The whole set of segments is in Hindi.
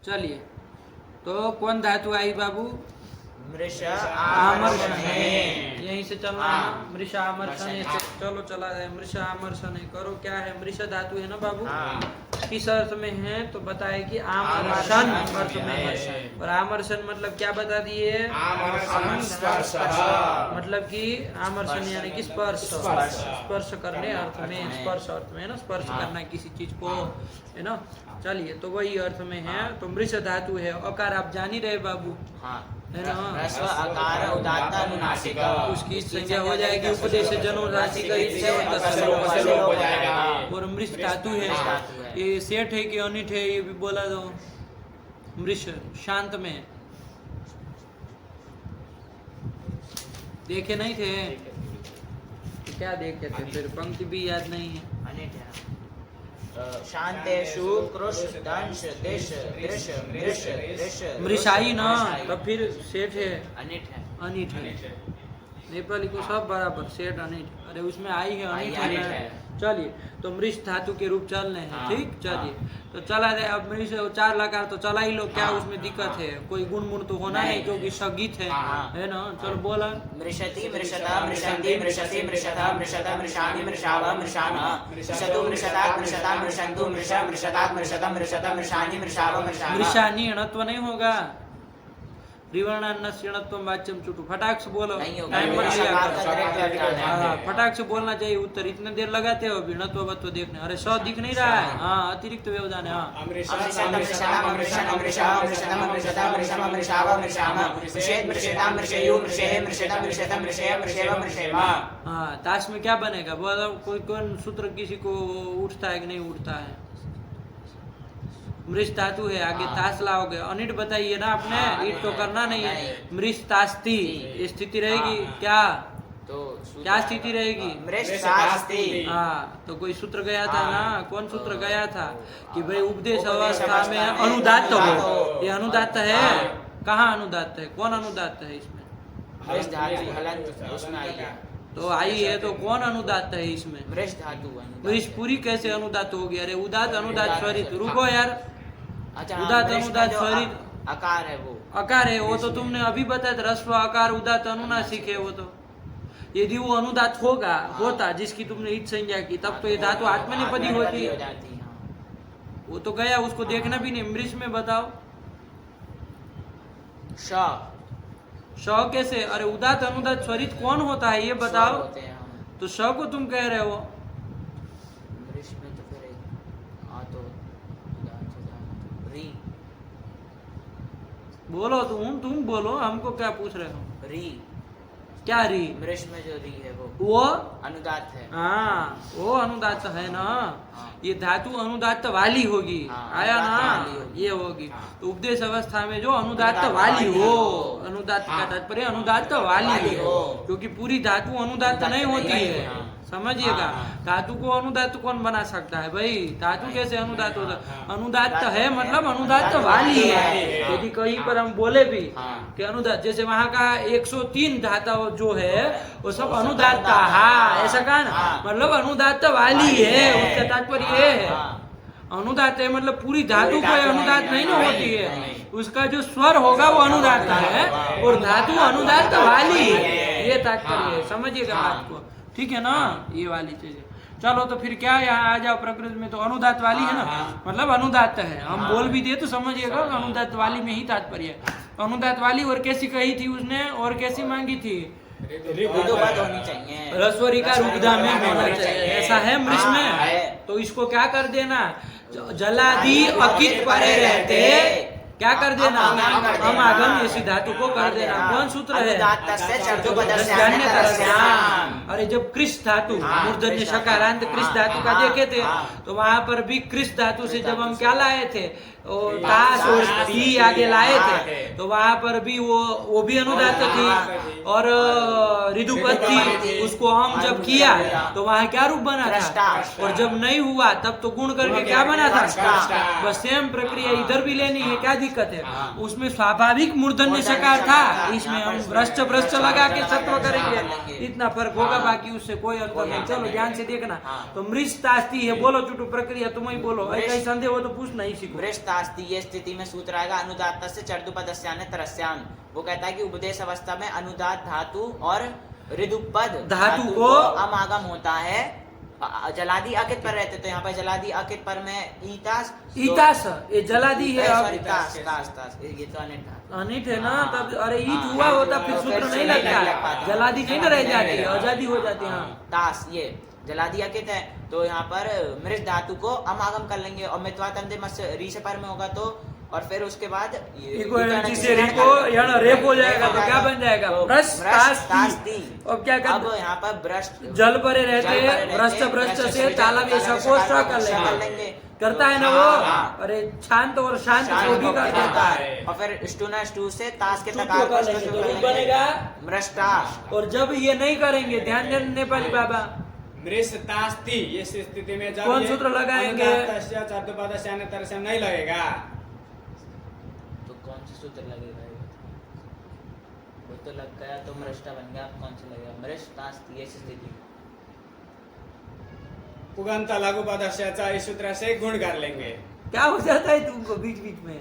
चलिए, तो कौन धातु आई बाबू? मृषा आमर्षण आमर्षण है। यहीं से चलना है ना? हाँ। मृषा आमर्षण है। चलो चला जाए। मृषा आमर्षण है। करो, क्या है? मृषा धातु है ना बाबू? हाँ। किस अर्थ में है? तो बताए कि आमर्षण आमर्षण अर्थ में है। आमर्षण। और आमर्षण मतलब क्या बता दिए? आमर्षण स्पर्श। मतलब कि आमर्षण यानी कि स्पर्श। स्पर्श। स्पर्श करने अर्थ में, स्पर्श अर्थ में है ना, स्पर्श हाँ। करना किसी चीज को, है ना। चलिए, तो वही अर्थ में है। तो मृष धातु है। अकार आप जान ही रहे बाबू, हाँ। है ना। ह्रस्व अकार उदात्त अनुनासिक। उसकी संज्ञा हो जाएगी उपदेश जनोनासिक हो जाएगा। और मृष धातु है। धातु है। ये सेठ है कि अनिठ है, ये भी बोला दो। मृष शांत में देखे नहीं थे? तो क्या देखे थे फिर? पंक्ति भी याद नहीं है। अनिट है। शांतेषु कृष दंश दिश दृश मृष दृश मृषाई ना, तब फिर सेठ है, अनिट है। अनिठ है। नेपाली को सब बराबर, सेठ अनिठ। अरे उसमें आई है अनिठ अनिठ है। है। चलिए, तो मृष धातु के रूप चलने हैं। हाँ, ठीक, चलिए। हाँ। तो चला जाए। अब मृष 4 लकार तो चला ही लो। क्या हाँ, उसमें दिक्कत हाँ। है? कोई गुण मुण तो होना नहीं, क्योंकि सगीत है, हाँ। है ना। चलो बोला। मृषति मृषता मृषन्ति मृषसि मृषता मृषत मृषामि मृषाव मृषामः मृषतु मृषतात् मृषता मृषन्तु मृष मृषतात् मृषत मृषत मृषानि मृषाव मृषामः। मृषानी णत्व नहीं होगा। रिवर्णान्न णत्वम वाच्यम चुटू। फटाक से बोलो, नहीं होगा। टाइम मत लिया करो। हाँ, हाँ, फटाक से बोलना चाहिए उत्तर। इतने देर लगाते हो अभी णत्व बत्व देखने। अरे 100 दिख नहीं रहा है। हाँ, अतिरिक्त व्यवधान है। हाँ, अमृषत मृषताम अमृषन् अमृषाव मृषतम मृषता मृषम मृषाव मृषामः मृषेत् मृषेताम मृषेयु मृषेः मृषेत मृषेत मृषेय मृषेव मृषेम। हाँ, ताश में क्या बनेगा? बोलो, कोई कौन सूत्र किसी को उठता है कि नहीं उठता है? मृष धातु है, आगे हाँ। ताश लाओगे। अनिट बताइए ना आपने। हाँ, ईट तो करना नहीं है। नहीं। मृष तास्ती, ये स्थिति रहेगी क्या? तो क्या स्थिति रहेगी? मृषास्ति। हाँ, तो कोई सूत्र गया था हाँ। ना। कौन सूत्र गया था? कि भाई उपदेश अवस्था में अनुदात्त हो। ये अनुदात्त है। हाँ। कहाँ अनुदात्त है? कौन अनुदात्त है इसमें? मृष धातु हलंत उसमें आई है। तो आई है, तो कौन अनुदात्त है इसमें? मृष धातु अनुदात्त मृष पूरी कैसे अनुदात्त होगी? अरे उदात अनुदात स्वरित। रुको यार, अच्छा, उदात्त मृष अनुदात का जो स्वरित आकार है वो अकार है। वो तो तुमने अभी बताया था। ह्रस्व आकार उदात्त अनुनासिक है वो तो। यदि वो अनुदात होगा, होता, जिसकी तुमने ईट संज्ञा की, तब तो ये धातु आत्मनेपदी होती हो है। जाती है। हाँ। वो तो गया, उसको देखना भी नहीं। मृष में बताओ श श कैसे? अरे उदात अनुदात स्वरित कौन होता है ये बताओ। होते हैं, हाँ। तो श को तुम कह रहे हो। मृष में तो फिर हाँ तो री बोलो तुम बोलो, हमको क्या पूछ रहे हो? री क्या री? मृष में जो री है वो अनुदात है। हाँ, वो अनुदात्त है ना। हाँ। ये धातु अनुदात्त वाली होगी। हाँ, आया ना, अनुदात्त वाली होगी। ये होगी। हाँ। तो उपदेश अवस्था में जो अनुदात्त अनुदात्त वाली वाली हो, हो। अनुदात्त का हाँ। तात्पर्य अनुदात्त वाली वाली हो, हो। क्योंकि पूरी धातु अनुदात्त नहीं होती है। हाँ। समझिएगा। हाँ। धातु को अनुदात्त कौन बना सकता है भाई? धातु नहीं। कैसे अनुदात्त होता है? हाँ। अनुदात्त है अनुदात्त मतलब है। अनुदात्त अनुदात्त वाली है। हाँ। यदि कहीं पर हम बोले भी हाँ। कि अनुदात्त, जैसे वहाँ का 103 धाता जो है वो सब अनुदात्त। हाँ, ऐसा कहा ना। हाँ। मतलब अनुदात्त वाली है, उसका तात्पर्य ये है। हाँ। अनुदात्त है मतलब पूरी धातु को धातु अनुदात्त नहीं, नहीं ना नहीं, होती है। नहीं। उसका जो स्वर होगा वो अनुदात्त है, और धातु अनुदात्त वाली है। ये तात्पर्य है। समझिएगा बात को। ठीक है ना, ये वाली चीज है। चलो, तो फिर क्या, यहाँ आ जाओ प्रकृति में। तो अनुदात्त वाली है ना, मतलब अनुदात्त है। हम बोल भी दे तो समझिएगा अनुदात्त वाली में ही तात्पर्य है। अनुदात्त वाली और कैसी कही थी उसने, और कैसी मांगी थी? ऋतुपद होनी चाहिए। रस्वरी का रुग्धा में होना चाहिए। ऐसा है मृष हाँ, में। है। तो इसको क्या कर देना? जलादि अकित परे रहते क्या कर देना? अमागम कर देना। अमागम ऐसी धातु को कर देना। कौन सूत्र है? अनुदात्तस्य चर्तुपदस्यान्यतरस्याम्। अरे जब कृष धातु, हाँ, मूर्धन्य कृष शकारांत धातु। कृष हाँ, धातु का हाँ, देखे थे, हाँ। तो वहां पर भी कृष धातु से जब हम से। क्या लाए थे? और ताश और ती आगे लाए थे, तो वहां पर भी वो भी अनुदात्त थी। और ऋदुपद थी, उसको हम जब किया तो वहां क्या रूप बना था? और जब नहीं हुआ तब तो गुण करके क्या बना था? बस सेम प्रक्रिया इधर भी लेनी है। क्या दिक्कत है? उसमें स्वाभाविक मूर्धन्य शकार था, इसमें हम भ्रष्ट भ्रष्ट लगा के सत्व करेंगे। इतना फर्क होगा, बाकी उससे कोई अंतर नहीं। चलो ध्यान से देखना। तो मृष तास्ती है। बोलो चुटू प्रक्रिया, तुम ही बोलो। ऐसा ही संदेह हो तो पूछना ही सीखो। तास्ति, ये स्थिति में सूत्र आएगा अनुदात से चर्दुपदस्यान तरस्याम। वो कहता है कि उपदेश अवस्था में अनुदात धातु और ऋदुपद धातु को अमागम होता है। जलादि अकित पर रहते, तो यहाँ पर जलादि अकित पर में ईतास ये जलादि है। सॉरी तास ये तो अनिट था। अनिट है ना, तब अरे ईट हुआ होता फिर सूत्र नहीं लगता, जलादि नहीं ना रह जाती, आजादी हो जाती है। तास ये जलादि अकित है, तो यहाँ पर मृत धातु को अमागम कर लेंगे और मित्वा तंदे मत्स्य री से पर में होगा तो, और फिर उसके बाद जिसे रिको यहाँ रेप हो जाएगा तो क्या बन जाएगा? तास्ति। और क्या अब यहाँ पर भ्रष्ट जल परे रहते भ्रष्ट से तालाब ये सबको कर लेंगे, करता है ना वो। अरे शांत और शांत को भी कर देता है। और फिर स्टूना स्टू से ताश के तकार बनेगा मृष्टा। और जब ये नहीं करेंगे, ध्यान देना नेपाली बाबा, मृष्टास्ति ये स्थिति में जब कौन सूत्र लगाएंगे? चर्दुपदस्यान तरस्याम नहीं लगेगा तो कौन सा सूत्र लगेगा? वो तो लग गया तो मृष्टा बन गया, कौन सा लगेगा? मृष्टास्ति ऐसी स्थिति पुगंता लघु पदस्याचा इस सूत्र से गुण कर लेंगे। क्या हो जाता है तुमको बीच बीच में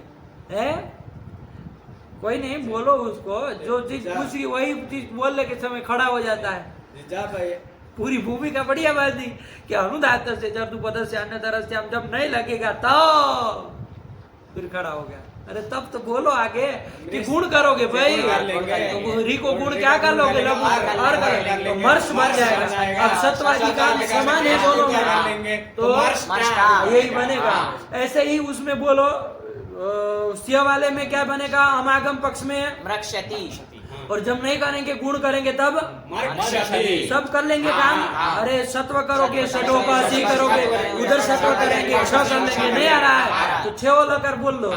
है? कोई नहीं, बोलो उसको, जो चीज पूछी वही चीज बोलने के समय खड़ा हो जाता है। जब पूरी भूमिका बढ़िया बात दी कि अनुदात से चर्दुपद से अन्य तरह से हम जब नहीं लगेगा तो फिर खड़ा हो गया। अरे तब तो बोलो आगे कि गुण करोगे भाई, तो री को गुण क्या कर लोगे? तो मर्श बन जाएगा। अब सत्वादी का समान है दोनों में, तो यही बनेगा। ऐसे ही उसमें बोलो सिया वाले में क्या बनेगा? अमागम पक्ष में मृक्षति। और जब नहीं करेंगे गुण करेंगे तब सब कर लेंगे काम। अरे सत्व करोगे, षडोपासी करोगे, उधर सत्व करेंगे, छ कर लेंगे, नहीं आ रहा है तो छह लेकर बोल लो।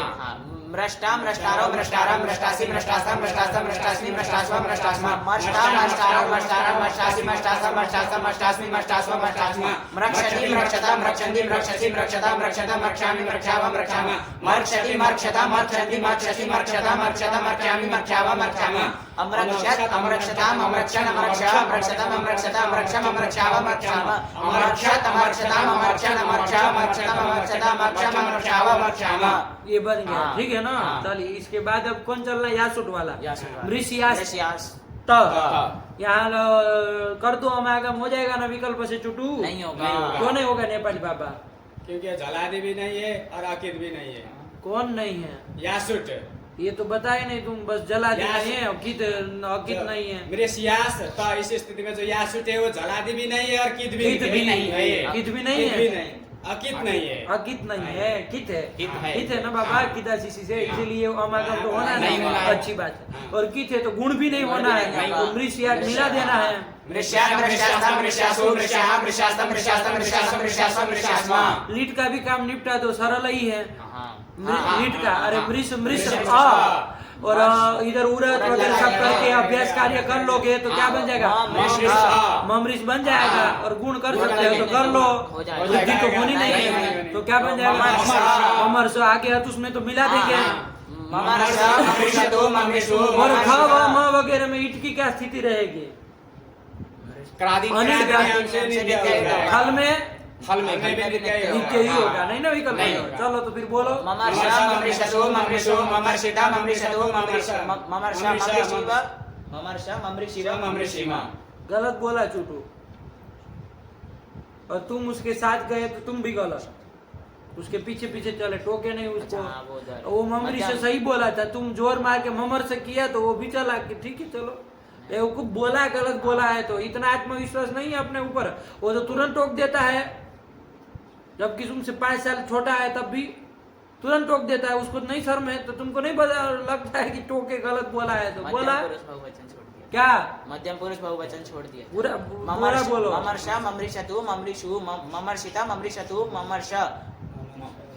मृष्टा मृष्टारो मृष्टारा मृष्टासी मृष्टासा मृष्टासा मृष्टास्मि मृष्टास्वा मृष्टास्मा मृष्टा मृष्टारो मृष्टारा मृष्टासी मृष्टासा मृष्टासा मृष्टास्मि मृष्टास्वा मृष्टास्मा मृक्षति मृक्षता मृक्षन्ति मृक्षसि मृक्षता मृक्षता मृक्षामि मृक्षावा मृक्षामा मृक्षति मृक्षता मृक्षन्ति मृक्षसि मृक्षता मृक्षता मृक्षामि मृक्षावा मृक्षामा अमृक्षत अमृक्षताम अमृक्षण अमृक्षा अमृक्षतम अमृक्षता अमृक्षम अमृक्षावा मृक्षामा अमृक्षत अमृक्षताम अमृक्षण अमृक्षा अमृक्षतम अमृक्षता अमृक्षम अमृक्षावा मृक्षामा। ये बन गया, ठीक है ना? चलिए इसके बाद अब कौन चलना है? यासुट वाला मृष्यास यहाँ कर दो, अमागम हो जाएगा ना विकल्प से चुटू? नहीं होगा। क्यों नहीं होगा नेपाली बाबा? क्योंकि जलादि भी नहीं है और अकित भी नहीं है। कौन नहीं है? यासुट ये तो बताए नहीं तुम, बस जलादि नहीं है, अकित नहीं है। मृष्यास तो इस स्थिति में जो यासुट है वो जलादि भी नहीं है और कित भी नहीं है। कित भी नहीं है, अकित नहीं है। अकित नहीं है, कित है। कित है ना बाबा, किदासी से, इसीलिए अमागम तो होना नहीं, अच्छी बात है। और कित है तो गुण भी नहीं होना है, तो मृष्या मिला देना है। लीट का भी काम निपटा दो, सरल ही है लीट का। अरे मृष और इधर उरत वगैरह सब करके अभ्यास कार्य कर लोगे तो क्या बन जाएगा? ममृष बन जाएगा। और गुण कर सकते हो तो कर लो, बुद्धि तो होनी नहीं है तो क्या बन जाएगा? अमरस आगे उसमें तो मिला देंगे। और ख व म वगैरह में ईट की क्या स्थिति रहेगी? खल में नित्य ही होगा, नहीं ना विकल्प? चलो तो फिर बोलो। गलत बोला चूटू, और तुम उसके साथ गए तो तुम भी गलत, उसके पीछे पीछे चले, टोके नहीं उसको। वो ममरी से सही बोला था, तुम जोर मार के ममर से किया तो वो भी चला कि ठीक है चलो। बेवकूफ बोला, गलत बोला है तो इतना आत्मविश्वास नहीं है अपने ऊपर, वो तो तुरंत टोक देता है। जबकि तुमसे 5 साल छोटा है तब भी तुरंत टोक देता है, उसको नहीं शर्म है तो तुमको नहीं पता लगता है कि टोके गलत बोला है तो बोला क्या? मध्यम पुरुष बहुवचन छोड़ दिया। पूरा बोलो। ममर्षा ममृषतु ममृषु ममर्षिता ममृषतु ममर्ष,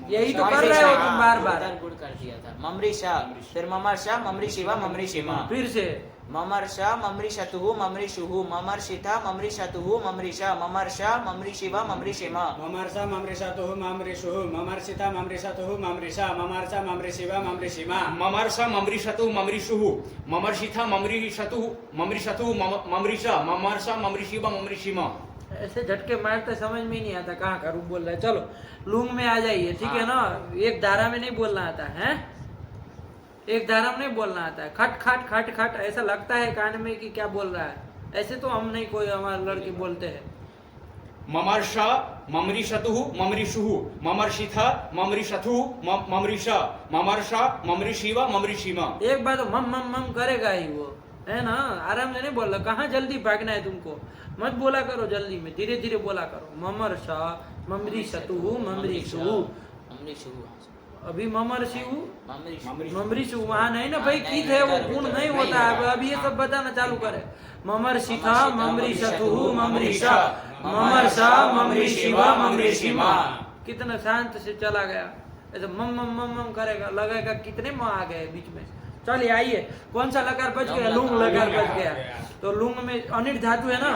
यही तो कर रहे हो तुम बार बार। गुड़ कर दिया था ममृषा, फिर ममर्षा ममृषिवा ममृषिमा, फिर से ममर्षा ममृषतु ममृषुहु ममर्षिता ममृषतु ममृषा ममर्षा ममृषिवा ममृषिमा, ममर्षा ममृषतु ममृषुहु ममर्षिता ममृषतु ममृषा ममर्षा ममृषिवा ममृषिमा, ममर्षा ममृषतु ममृषुहु ममर्षिता ममृषतु ममृषतु ममृषा ममर्षा ममृषिवा ममृषिमा। ऐसे झटके मारते समझ में ही नहीं आता कहाँ का रूप बोल रहा है। चलो लुंग में आ जाइए, ठीक है ना। एक धारा में नहीं बोलना आता है, एक धारा में नहीं बोलना आता है। खट खट खट खट ऐसा लगता है कान में कि क्या बोल रहा है। ऐसे तो हम नहीं, कोई हमारे लड़के बोलते हैं। ममर्ष ममृषतु ममृषुः ममर्षिथ ममृषथु ममृष ममर्ष ममृषिव ममृषिम। एक बार तो मम मम मम करेगा ही वो, है ना। आराम से नहीं बोल रहा, कहाँ जल्दी भागना है तुमको। मत बोला करो जल्दी में, धीरे धीरे बोला करो। ममर्ष ममृषतु ममृषु, अभी ममर्षिउ ममृषु वहाँ नहीं ना भाई, की थे वो गुण नहीं होता है। अभी ये सब बताना चालू करे। ममर्षिथ ममृषतु ममृष ममर्ष ममृषिव ममृषिम। कितना शांत से चला गया। ऐसे मम मम मम मम करेगा, लगेगा कितने म आ गए बीच में। चलिए आइए, कौन सा लकार बच गया? लुंग लकार बच गया। तो लुंग में अनिट धातु है ना,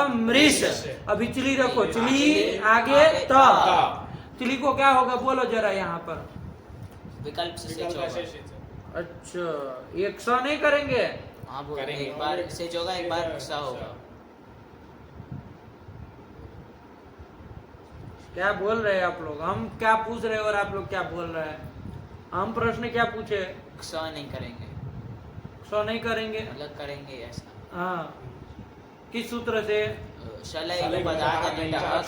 अमृष। अभी चिली रखो, चिली आगे त, चिली को क्या होगा बोलो जरा यहाँ पर। विकल्प से अच्छा, एक सौ नहीं करेंगे? हाँ वो एक बार से होगा, एक बार सा होगा। क्या बोल रहे हैं आप लोग? हम क्या पूछ रहे हैं और आप लोग क्या बोल रहे हैं? हम प्रश्न क्या पूछे? सा नहीं करेंगे, सौ नहीं करेंगे, अलग करेंगे ऐसा। हाँ, किस सूत्र से? शलय पदार्थ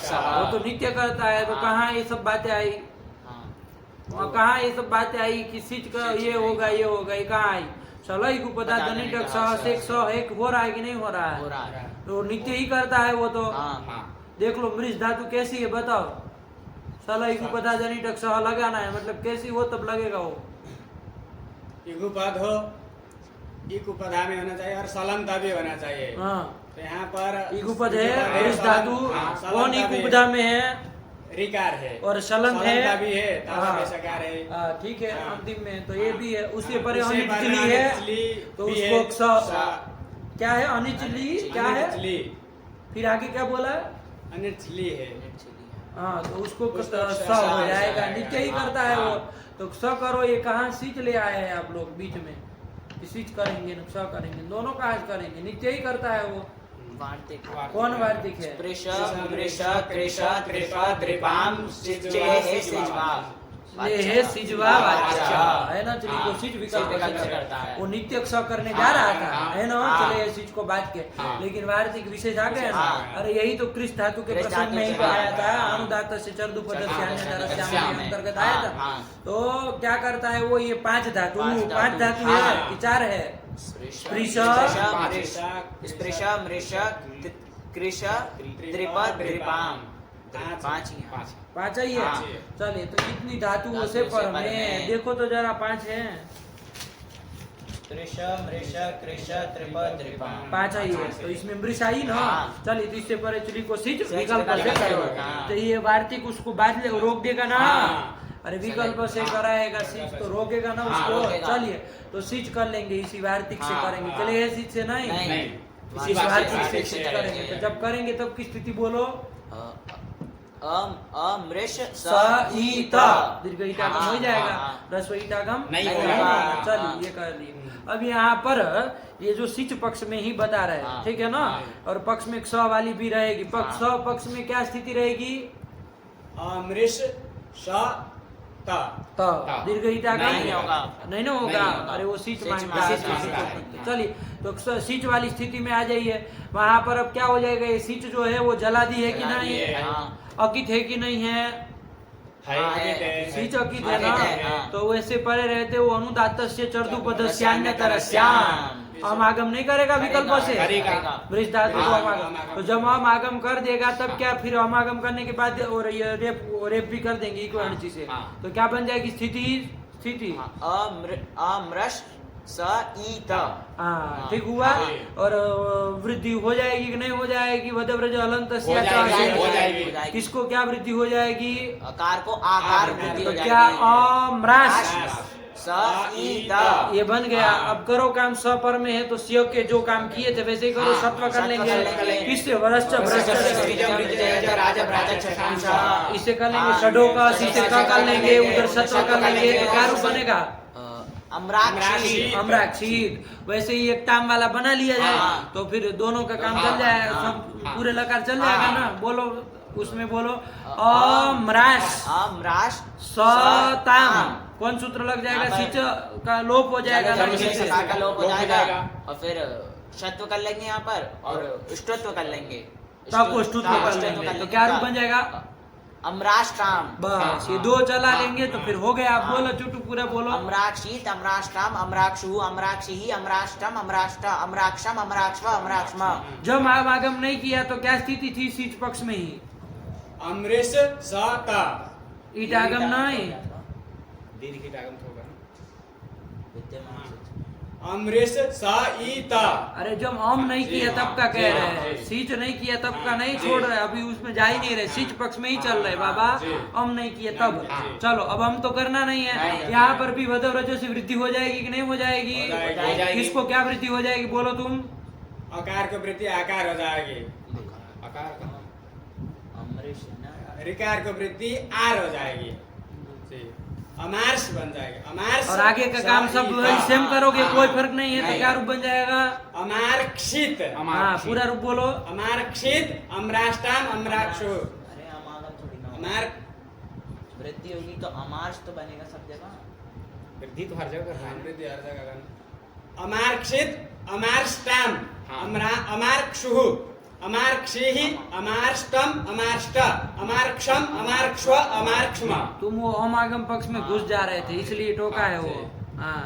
वो तो नित्य करता है, तो कहाँ ये सब बातें आई? वहाँ कहाँ ये सब बातें आई कि सिच का ये होगा ये होगा, ये कहाँ आई? शलय को पदार्थ निटक सह से एक हो रहा है कि नहीं हो रहा है? तो नित्य ही करता है वो तो। देख लो मृष धातु कैसी है बताओ। शलय को पदार्थ निटक सह लगाना है, मतलब कैसी हो तब लगेगा वो। इगुपद हो, इकुपदा में होना चाहिए और सलंता भी होना चाहिए। हाँ, तो यहाँ पर इगुपद है, मृष धातु कौन इगुपदा में है? रिकार है और शलंत है, सलंता भी है, हाँ। तावा में सकार है। ठीक है, हाँ। अंतिम में तो ये भी है। उसके पर उससे अनिचली पर है, अनिचली तो भी उसको है। क्या है? अनिचली क्या है? अनिचली, फिर आगे क्या बोला? अनिचली है। हाँ, तो उसको उसको स हो जाएगा, स नित्य ही करता है वो। तो स करो, ये कहाँ सीच ले आए हैं आप लोग बीच में? सीच करेंगे न स करेंगे, दोनों कहाँ करेंगे? नित्य ही करता है वो। कौन वार्तिक है? कृष मृष कृष त्रिप त्रिपाम सिचे है सिजवा। ये है सिजवा वाच्य, है ना। चलिए को सिज विकल्प से करता है। वो नित्य स करने जा रहा था, है ना। चले सिज को बात के, लेकिन वार्तिक विशेष आ गया ना। अरे यही तो कृष धातु के प्रसंग में ही तो आया था। अनुदात से चर्दुपद से अंतर्गत आया था। तो क्या करता है वो? ये पांच धातु है कि चार है? स्पृश स्पृश मृष कृष त्रिप त्रिपाम, पांच ही है। चलिए, तो इतनी धातुओं से पर में देखो तो जरा पांच है। कृष मृष कृष त्रिप त्रिपाम, पांच ही है, तो इसमें मृष आई ना। चलिए, तो इससे पर चली को सिच विकल्प से करो। तो ये वार्तिक उसको बाद ले रोक देगा ना। अरे विकल्प से कराएगा सिच तो रोकेगा ना उसको। चलिए, तो सिच कर लेंगे, इसी वार्तिक से करेंगे। चलिए, सिच से नहीं, इसी वार्तिक से सिच करेंगे। तो जब करेंगे तब की स्थिति बोलो। अमृष सईता, दीर्घ ईटागम हो जाएगा, ह्रस्व ईटागम नहीं होगा। चलिए, ये कर लिए। अब यहाँ पर ये जो सिच पक्ष में ही बता रहे हैं, ठीक है ना। और पक्ष में स वाली भी रहेगी। स पक्ष में क्या स्थिति रहेगी? अमृष स दीर्घ ईटागम नहीं होगा, नहीं ना होगा। अरे वो सिच मांगता है। चलिए, तो सिच वाली स्थिति में आ जाइए। वहां पर अब क्या हो जाएगा? ये सिच जो है वो जलादी है कि नहीं? अकित है कि नहीं है? सिच अकित है ना। तो वैसे परे रहते वो अनुदात से चर्दुपदस्यान्यतरस्याम अमागम नहीं करेगा विकल्प से, वृष धातु को अमागम। तो जब हम आगम कर देगा तब क्या? फिर अमागम करने के बाद और ये रेप भी कर देंगे इक्वलिटी से। तो क्या बन जाएगी स्थिति? अमृष सईता। हाँ, ठीक हुआ। और वृद्धि हो जाएगी कि नहीं हो जाएगी? वदव्रज हलंत किसको क्या वृद्धि हो जाएगी? आकार को आकार वृद्धि हो तो क्या? अमृष सईता, ये बन गया। अब करो काम स पर में है तो स्यो के जो काम किए थे वैसे ही करो। सत्व कर लेंगे। किससे? वरश्च भ्रष्ट, इसे कर लेंगे। षडो का इसे का कर लेंगे, उधर सत्व कर लेंगे। तो क्या रूप बनेगा? अम्राक्षीत। अम्राक्षीत। वैसे ही एक टाम वाला बना लिया जाए हाँ। तो फिर दोनों का काम चल जाएगा, सब पूरे लकार चल जाएगा ना। बोलो उसमें बोलो अम्राश अम्राश सताम। कौन सूत्र लग जाएगा? यहाँ पर- सिच का लोप हो जाएगा ना। सकार का लोप हो लोप हो जाएगा जाएगा। और फिर शत्व कर लेंगे यहाँ पर और इष्टत्व कर लेंगे। तब को स्तुत्व कर लेंगे तो क्या रूप बन जाएगा? अम्राष्ट्राम। बस ये दो चला लेंगे तो फिर हो गया। आप बोलो चुटू पूरा बोलो। अम्राक्षीत, अम्राष्ट्राम, अम्राक्षु, अम्राक्षी, अम्राष्ट्रम, अम्राष्ट, अम्राक्षम, अम्राक्ष्व, अम्राक्ष्म। जब आगम नहीं किया तो क्या स्थिति थी? सिच पक्ष में ही अमृष सता ईट आगम नहीं। दीर्घ ईट आगम होगा अमृष सईता। अरे जब अम नहीं किया तब का कह रहे हैं, सिच नहीं किया तब का नहीं छोड़ रहे, अभी उसमें जा ही नहीं रहे, सिच पक्ष में ही चल रहे बाबा। अम नहीं किया तब चलो, अब हम तो करना नहीं है। यहाँ पर भी वधव रजो से वृद्धि हो जाएगी कि नहीं हो जाएगी? हो जाएगी। किसको क्या वृद्धि हो जाएगी बोलो तुम? अकार को वृद्धि आकार हो जाएगी, आकार का अमृष रिकार को वृद्धि आर हो जाएगी, अमार्ष बन जाएगा। अमार्ष और आगे का काम सब सईता। सेम करोगे, कोई फर्क नहीं है। तो क्या रूप बन जाएगा? अमार्क्षित। हाँ पूरा रूप बोलो। अमार्क्षित, अम्राष्टाम, अम्राक्षु। अरे अमागम थोड़ी ना होगा। अमार वृद्धि होगी तो अमार्ष तो बनेगा सब जगह। वृद्धि तो हर जगह करना है। वृद्धि हर जगह करना। अमार्क्षित, अमार्ष्टाम, हाँ। अमार्क्षुः, अमार्क्षिः, अमार्ष्टम, अमार्ष्ट, अमार्क्षम, अमार्क्ष्व, अमार्क्ष्म। तुम वो अमागम पक्ष में घुस जा रहे थे इसलिए टोका है वो। हाँ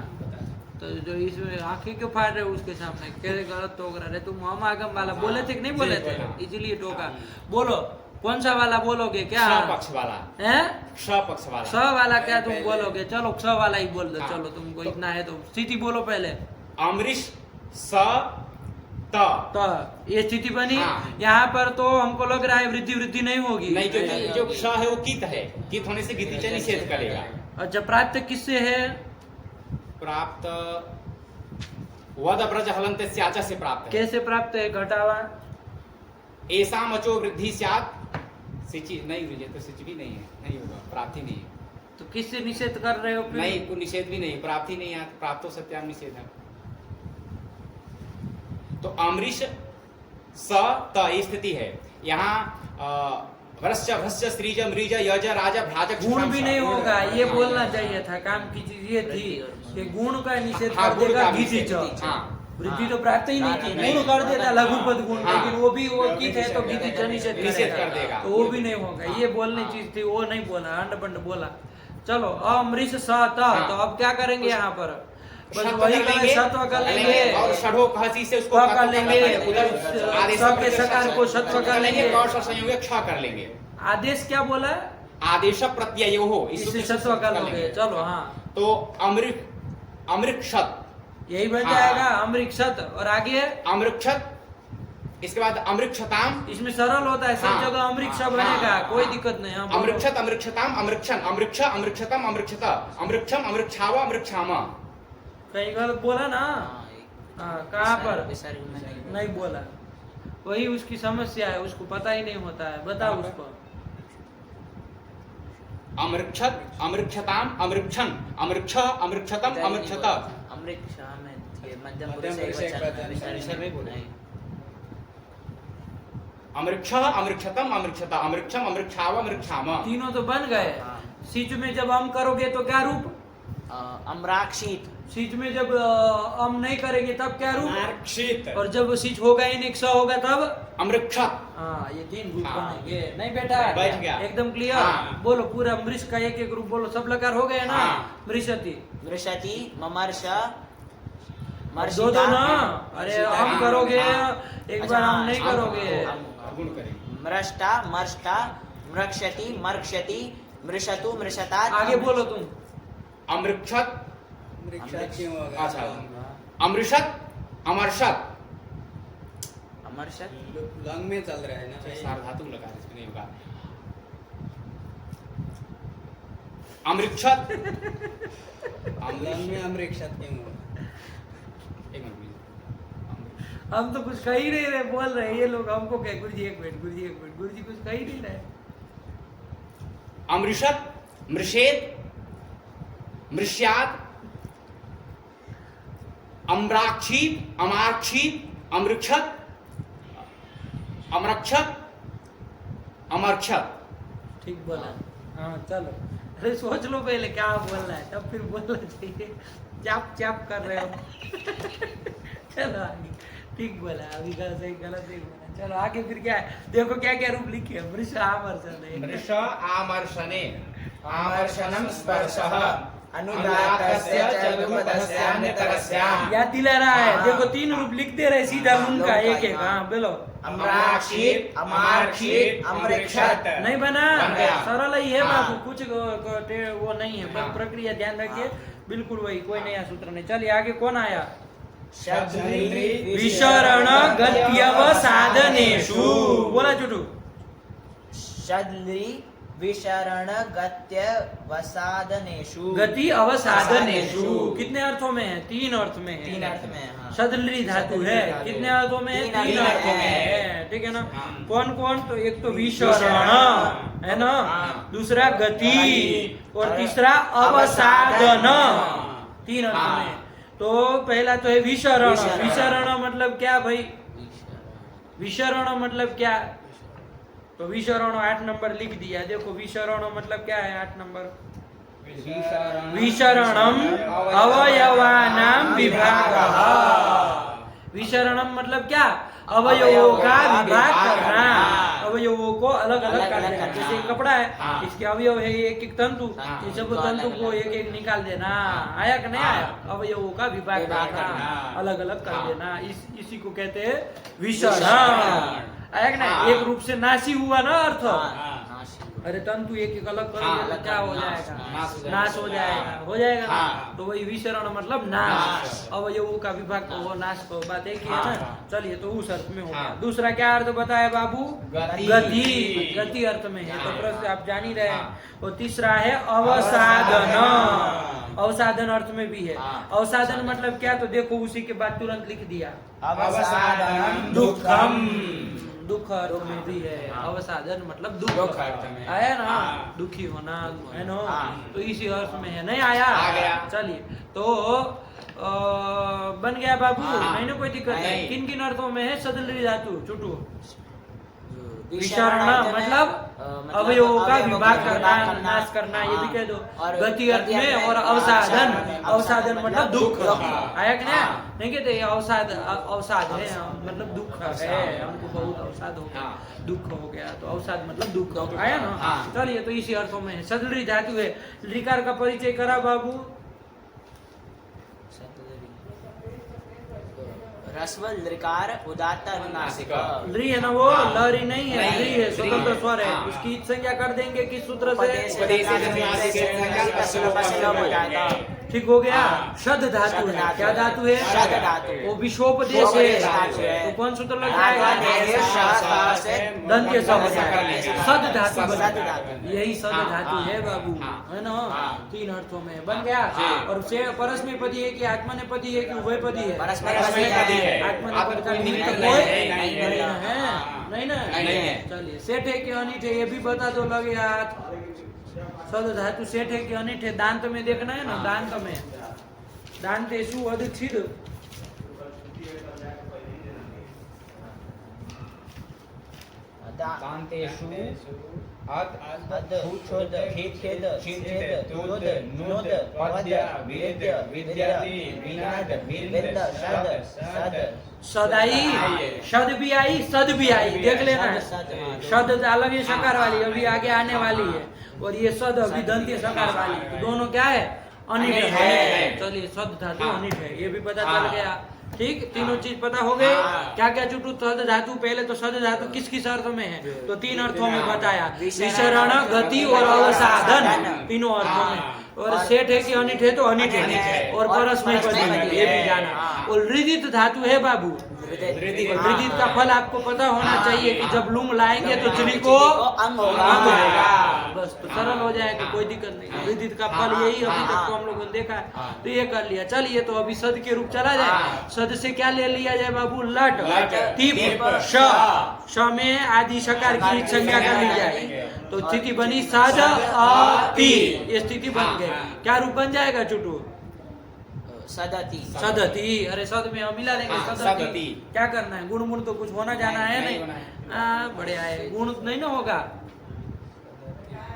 तो जो इसमें आंखें क्यों फाड़ रहे हो उसके सामने? कैसे गलत टोक रहे? तुम अमागम वाला बोले थे कि नहीं बोले थे? इसीलिए टोका। बोलो कौन सा वाला बोलोगे? क्या पक्ष वाला है? पक्ष वाला स वाला क्या तुम बोलोगे? चलो स वाला ही बोल दो। चलो तुमको इतना है तो स्थिति बोलो पहले। अमृष स त तो ये स्थिति बनी। हाँ। यहाँ पर तो हमको लग रहा है वृद्धि वृद्धि नहीं होगी। नहीं, क्योंकि जो क्ष है वो कित है, कित होने से गीति से निषेध करेगा। और जब प्राप्त किससे है? प्राप्त वद ब्रज हलंत स्याचा से प्राप्त है। कैसे प्राप्त है? घटावा ऐसा मचो वृद्धि स्यात् सिचि नहीं हुई तो सिच भी नहीं है, नहीं होगा, प्राप्ति नहीं है। तो किससे निषेध कर रहे हो फिर? नहीं, कोई निषेध भी नहीं, प्राप्ति नहीं है, प्राप्तो सत्याम निषेध है। तो अमृष स त ये स्थिति है। यहाँ भ्रश्च भ्रश्च स्त्रीज मृज यज राज भ्राज गुण भी नहीं होगा, ये बोलना चाहिए था। काम की चीज ये थी कि गुण का निषेध हाँ, कर गुण देगा का गीति निषेध। च। हाँ। वृद्धि तो प्राप्त ही नहीं थी। नहीं। गुण कर देता लघुपद गुण, हाँ। लेकिन वो भी वो कित है तो गीति च निषेध निषेध करेगा। कर देगा। तो वो भी नहीं होगा, ये बोलने चीज थी, वो नहीं बोला, अंडपंड बोला। चलो अमृष स त। तो अब क्या करेंगे यहाँ पर? बस सत्व वही कर लेंगे, सत्व कर लेंगे और षढ़ो कहसी से उसको क कर लेंगे, उधर आदेश स के सकार को सत्व कर लेंगे। और संयोग क्ष कर लेंगे। आदेश क्या बोला? आदेश प्रत्यय हो इससे सत्व कर लोगे। चलो हाँ तो अमृक्षत यही बन हाँ। जाएगा अमृक्षत। और आगे अमृक्षत, इसके बाद अमृक्षताम, इसमें सरल होता है, सब हाँ। जगह अमृक्ष हाँ। बनेगा, हाँ। कोई दिक्कत नहीं। हाँ, बोलो। अमृक्षत अमृक्षताम अमृक्षन अमृक्ष अमृक्षतम अमृक्षत अमृक्षम अमृक्षाव अमृक्षाम। कहीं गलत बोला ना? हाँ, कहाँ पर? विसर्ग में नहीं। नहीं बोला, वही उसकी समस्या है, उसको पता ही नहीं होता है। बताओ उसको। अमृक्षत अमृक्षताम अमृक्षन अमृक्ष अमृक्षतम अमृक्षत। अमृक्षा में ये मध्यम मध्यम पुरुष पुरुष एक एकवचन वचन, विसर्ग विसर्ग नहीं बोला। नहीं। अमृक्ष अमृक्षतम अमृक्षत अमृक्षम अमृक्षाव अमृक्षाम। तीनों तो बन गए। हाँ। सिच में जब हम करोगे तो क्या रूप? अम्राक्षित। सिच में जब हम नहीं करेंगे तब क्या रूप? अमार्क्षित। और जब सिच होगा ही नहीं, क्ष होगा तब? अमृक्षत। हाँ, ये तीन रूप हाँ। बनेंगे। नहीं बेटा? बैठ गया। एकदम क्लियर। हाँ। बोलो पूरा मृष का एक एक रूप बोलो। सब लकार हो गए ना? हाँ। मृषति मृषति, ममर्ष, दो दो ना। अरे हम करोगे, एक बार हम नहीं अच्छा, करोगे। गुण करेंगे। मृष्टा, मर्ष्टा, मृक्षति, मर्क्षति, मृषतु, मृषतात। आगे बोलो तुम। अमृक्षत, अमृक्षत क्यों होगा? अच्छा। अमृषत अमर्षत। अमर्षत। लंग में चल रहा है ना। सार्वधातुक लगा है, इसमें नहीं होगा। अमृक्षत लंग में अमृक्षत क्यों होगा? एक मिनट। हम तो कुछ कह ही नहीं रहे, बोल रहे ये लोग। हमको क्या? गुरुजी एक मिनट, गुरुजी एक मिनट, गुरुजी कुछ कह ही नहीं रहे। अमृषत, मृषेत, मृष्यात, अम्राक्षित, अमाक्षित, अमृक्षत, अमरक्षत, अमरक्षत। ठीक बोला। हाँ चलो, अरे सोच लो पहले क्या बोलना है, तब फिर बोलना चाहिए। चाप चाप कर रहे हो। चलो आगे, ठीक बोला, अभी गलत नहीं बोला। चलो आगे फिर क्या है, देखो क्या क्या रूप लिखे हैं। वृष आमर्षणे, वृष आमर्षणे, आमर्षणम स्पर्शः, अनुदातस्य च विपदस्यान्यतरस्याम्। याद दिला रहा है, देखो 3 रूप लिख दे रहे सीधा उनका एक एक। हाँ बोलो। अम्राक्षित, अमाक्षित, अमृक्षत। नहीं बना, बन गया। सरल ही है हाँ। बाबू, कुछ वो नहीं है, हाँ। प्रक्रिया ध्यान रखिए, बिल्कुल वही, कोई नया सूत्र नहीं। चलिए आगे कौन आया? शद्री विशरण गत्यवसाधनेषु, बोला चुटू। शद्री विशरण गत्यवसाधनेषु। गति अवसाधनेषु कितने अर्थों में है? 3 अर्थ में है। 3 अर्थ में है, हाँ। सदलरी धातु है, कितने अर्थों में है? 3 अर्थों में है, ठीक है ना। कौन कौन? तो एक तो विशरण है ना, दूसरा गति और तीसरा अवसाधन, 3 अर्थ में। तो पहला तो है विशरण। विशरण मतलब क्या भाई? विशरण मतलब क्या? तो विशरण 8 नंबर लिख दिया। देखो विशरण मतलब क्या है? 8 नंबर, विशरणम अवयवानां विभागः। विशरणम मतलब क्या? अवयवों का विभाग करना, अवयवों को अलग अलग कर देना। जैसे कपड़ा है, इसके अवयव है एक एक तंतु, ये सब तंतु को एक एक निकाल देना। आया कि नहीं आया? अवयवों का विभाग करना, अलग अलग कर देना, इसी को कहते हैं विशरण। आया कि नहीं? एक रूप से नाशी हुआ ना अर्थ। अरे तंतु एक एक अलग करोगे तो क्या हो जाएगा? नाश हो जाएगा, हो जाएगा ना। तो वही विशरण मतलब नाश, अवयवों का विभाग को, वो नाश को, बात एक ही है ना। चलिए, तो उस अर्थ में हो गया। दूसरा क्या अर्थ बताया बाबू? गति, गति अर्थ में है, तो प्रश्न आप जान ही रहे हैं। और तीसरा है अवसाधन, अवसाधन अर्थ में भी है। अवसाधन मतलब क्या? तो देखो उसी के बाद तुरंत लिख दिया, अवसाधनम दुखम, दुख अर्थ में भी है। अवसाधन मतलब दुख आया ना, दुखी होना है ना, तो इसी अर्थ में है। नहीं आया? आ गया। चलिए, तो बन गया बाबू, नहीं ना, कोई दिक्कत नहीं। किन किन अर्थों में है सदलरी धातु? चुटू। विशरण मतलब अवयवों का विभाग करना, नाश करना, ये भी कह दो। गति अर्थ में, और अवसाधन, अवसाधन मतलब दुख। आया कि नहीं कहते? अवसाद, अवसाद है मतलब दुख है, हमको बहुत अवसाद हो गया, दुख हो गया, तो अवसाद मतलब दुख। आया ना। चलिए, तो इसी अर्थों में है। सदलरी धातु है। लिकार का परिचय करा बाबू। रस्व लृकार उदात्त अनुनासिक। ली है ना, वो लहरी नहीं है, ली है, स्वतंत्र स्वर है। उसकी संज्ञा कर देंगे किस सूत्र से? ठीक हो गया। शद धातु है। क्या धातु है? शद धातु। वो विशोपदेश है, तो कौन सूत्र लग जाएगा? दंत के साथ सद धातु बनेगा। यही सद धातु है बाबू, है ना। 3 अर्थों में बन गया। और परस्मैपदी है कि आत्मनेपदी है कि उभयपदी है? आत्मनेपद का निमित्त कोई नहीं है, नहीं ना। चलिए, सेठ है कि अनिट है ये भी बता दो, लगे हाथ। सद धातु सेठ है कि अनिट है? दांत में देखना है ना, दांत में, दांतेषु अधिच्छिद, दान्तेषु सदाई, शद भी आई, सद भी आई, देख लेना। शद अलग है शकार वाली, अभी आगे आने वाली है, और ये सद अभी दंती शकार वाली, तो दोनों क्या है? अनिट है। चलिए, सद धातु अनिट है, ये भी पता चल गया। ठीक, तीनों चीज पता हो गए। क्या क्या चुटू? सद धातु पहले तो सद धातु किस किस अर्थ में है? तो 3 अर्थों में बताया, विशरण, गति और अवसाधन, तीनों अर्थों में। और सेठ है कि अनिट है? तो अनिट है, और परस्मैपदी है, ये भी जाना। और ऋदित धातु है बाबू। ऋदित का फल आपको पता होना चाहिए कि जब लुंग लाएंगे तो चुनी को अंग होगा, बस, तो सरल हो जाएगा, कोई दिक्कत नहीं। ऋदित का फल यही अभी तक तो हम लोगों ने देखा है, तो ये कर लिया। चलिए, तो अभी सद के रूप चला जाए। सद से क्या ले लिया जाए बाबू? लट, टिप, श में आदि शकार की संज्ञा कर ली जाए, तो स्थिति बनी सद अति, ये स्थिति बन गई। क्या रूप बन जाएगा चुटू? सदति सदती, अरे सद में हम मिला देंगे हाँ, सदती। सदती। क्या करना है, गुण मुण तो कुछ होना जाना है नहीं नहीं। होना है। बढ़िया है, गुण नहीं ना होगा,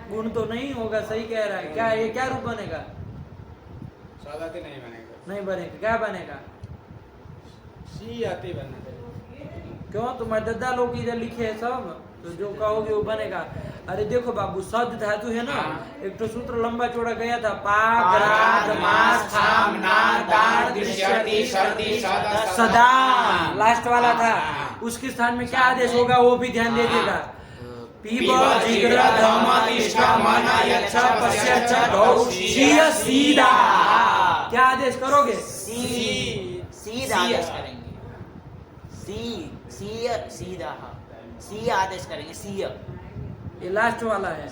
गुण तो नहीं होगा, सही कह रहा है। क्या ये क्या रूप बनेगा, सदति नहीं बनेगा, नहीं बनेगा, क्या बनेगा, सी आती बनना चाहिए। क्यों तुम्हारे दद्दा लोग इधर लिखे है सब, तो जो कहोगे वो बनेगा। अरे देखो बाबू, सद धातु है ना, एक तो सूत्र लंबा चौड़ा गया था, पा ग्राद मास थाम ना दाड़ दृश्यति शर्दी सदा, लास्ट वाला था, उसके स्थान में क्या आदेश होगा वो भी ध्यान दे देगा। पीब जिग्र धम तिष्ठा मन यच्छ पश्य च गौ शिय सीधा, क्या आदेश करोगे, सीध आदेश करेंगे, सीधा, सी आदेश करेंगे, सीय, ये लास्ट वाला है।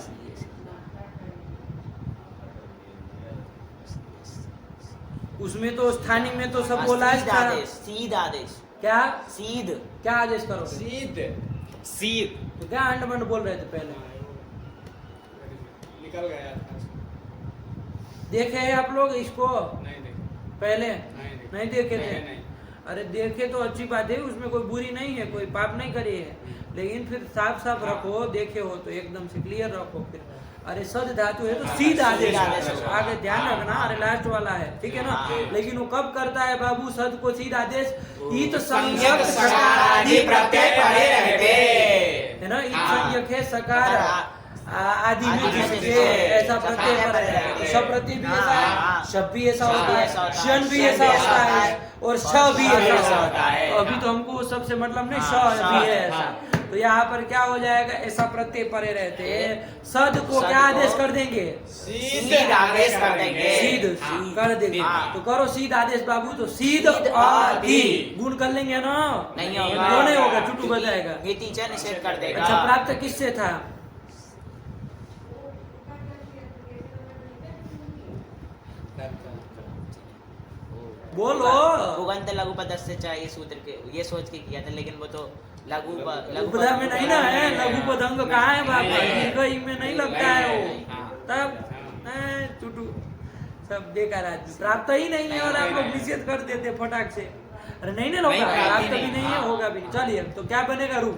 उसमें तो स्थानीय में तो सब बोला है सीध आदेश, क्या सीध, क्या आदेश करोगे, सीध सीध, तो क्या अंडमंड बोल रहे थे पहले, निकल गया था। देखे हैं आप लोग इसको नहीं देखे, पहले, नहीं नहीं देखे थे, नहीं। अरे देखे तो अच्छी बात है, उसमें कोई बुरी नहीं है, कोई पाप नहीं करी है, लेकिन फिर साफ साफ रखो, देखे हो तो एकदम से क्लियर रखो। फिर अरे सद धातु है तो सीधा आदेश, आगे ध्यान रखना, अरे लास्ट वाला है, ठीक है ना। लेकिन वो कब करता है बाबू सद को सीधा आदेश, ईत संज्ञक सकार आदि प्रत्यय परे रहते है ना, ईत संज्ञक है सकार आदि में जिसके ऐसा प्रत्यय पर है, सब प्रत्यय भी ऐसा है, शब्द भी ऐसा होता है, शन भी ऐसा होता है और श भी ऐसा होता है। अभी तो हमको सबसे मतलब नहीं, श भी है ऐसा, तो यहाँ पर क्या हो जाएगा, ऐसा प्रत्यय परे रहते हैं, सद को क्या आदेश कर देंगे, सीध आदेश कर देंगे, सीध कर देंगे। तो करो सीध आदेश बाबू, तो सीध आदि गुण कर लेंगे ना, नहीं होगा, क्यों नहीं होगा, चुटू बताएगा। ये टीचर निषेध कर देगा। अच्छा, प्राप्त किससे था, बोलो, उगंत लघु पदस्य से चाहिए सूत्र के, ये सोच के किया था, लेकिन वो तो लघु उपधा में नहीं ना है, लघु पदंग कहाँ है बाबा, दीर्घ में नहीं लगता है वो, तब चुटू सब बेकार आदमी, प्राप्त ही नहीं है और आप लोग निषेध कर देते फटाक से। अरे नहीं ना होगा, प्राप्त भी नहीं है, होगा भी नहीं। चलिए तो क्या बनेगा रूप,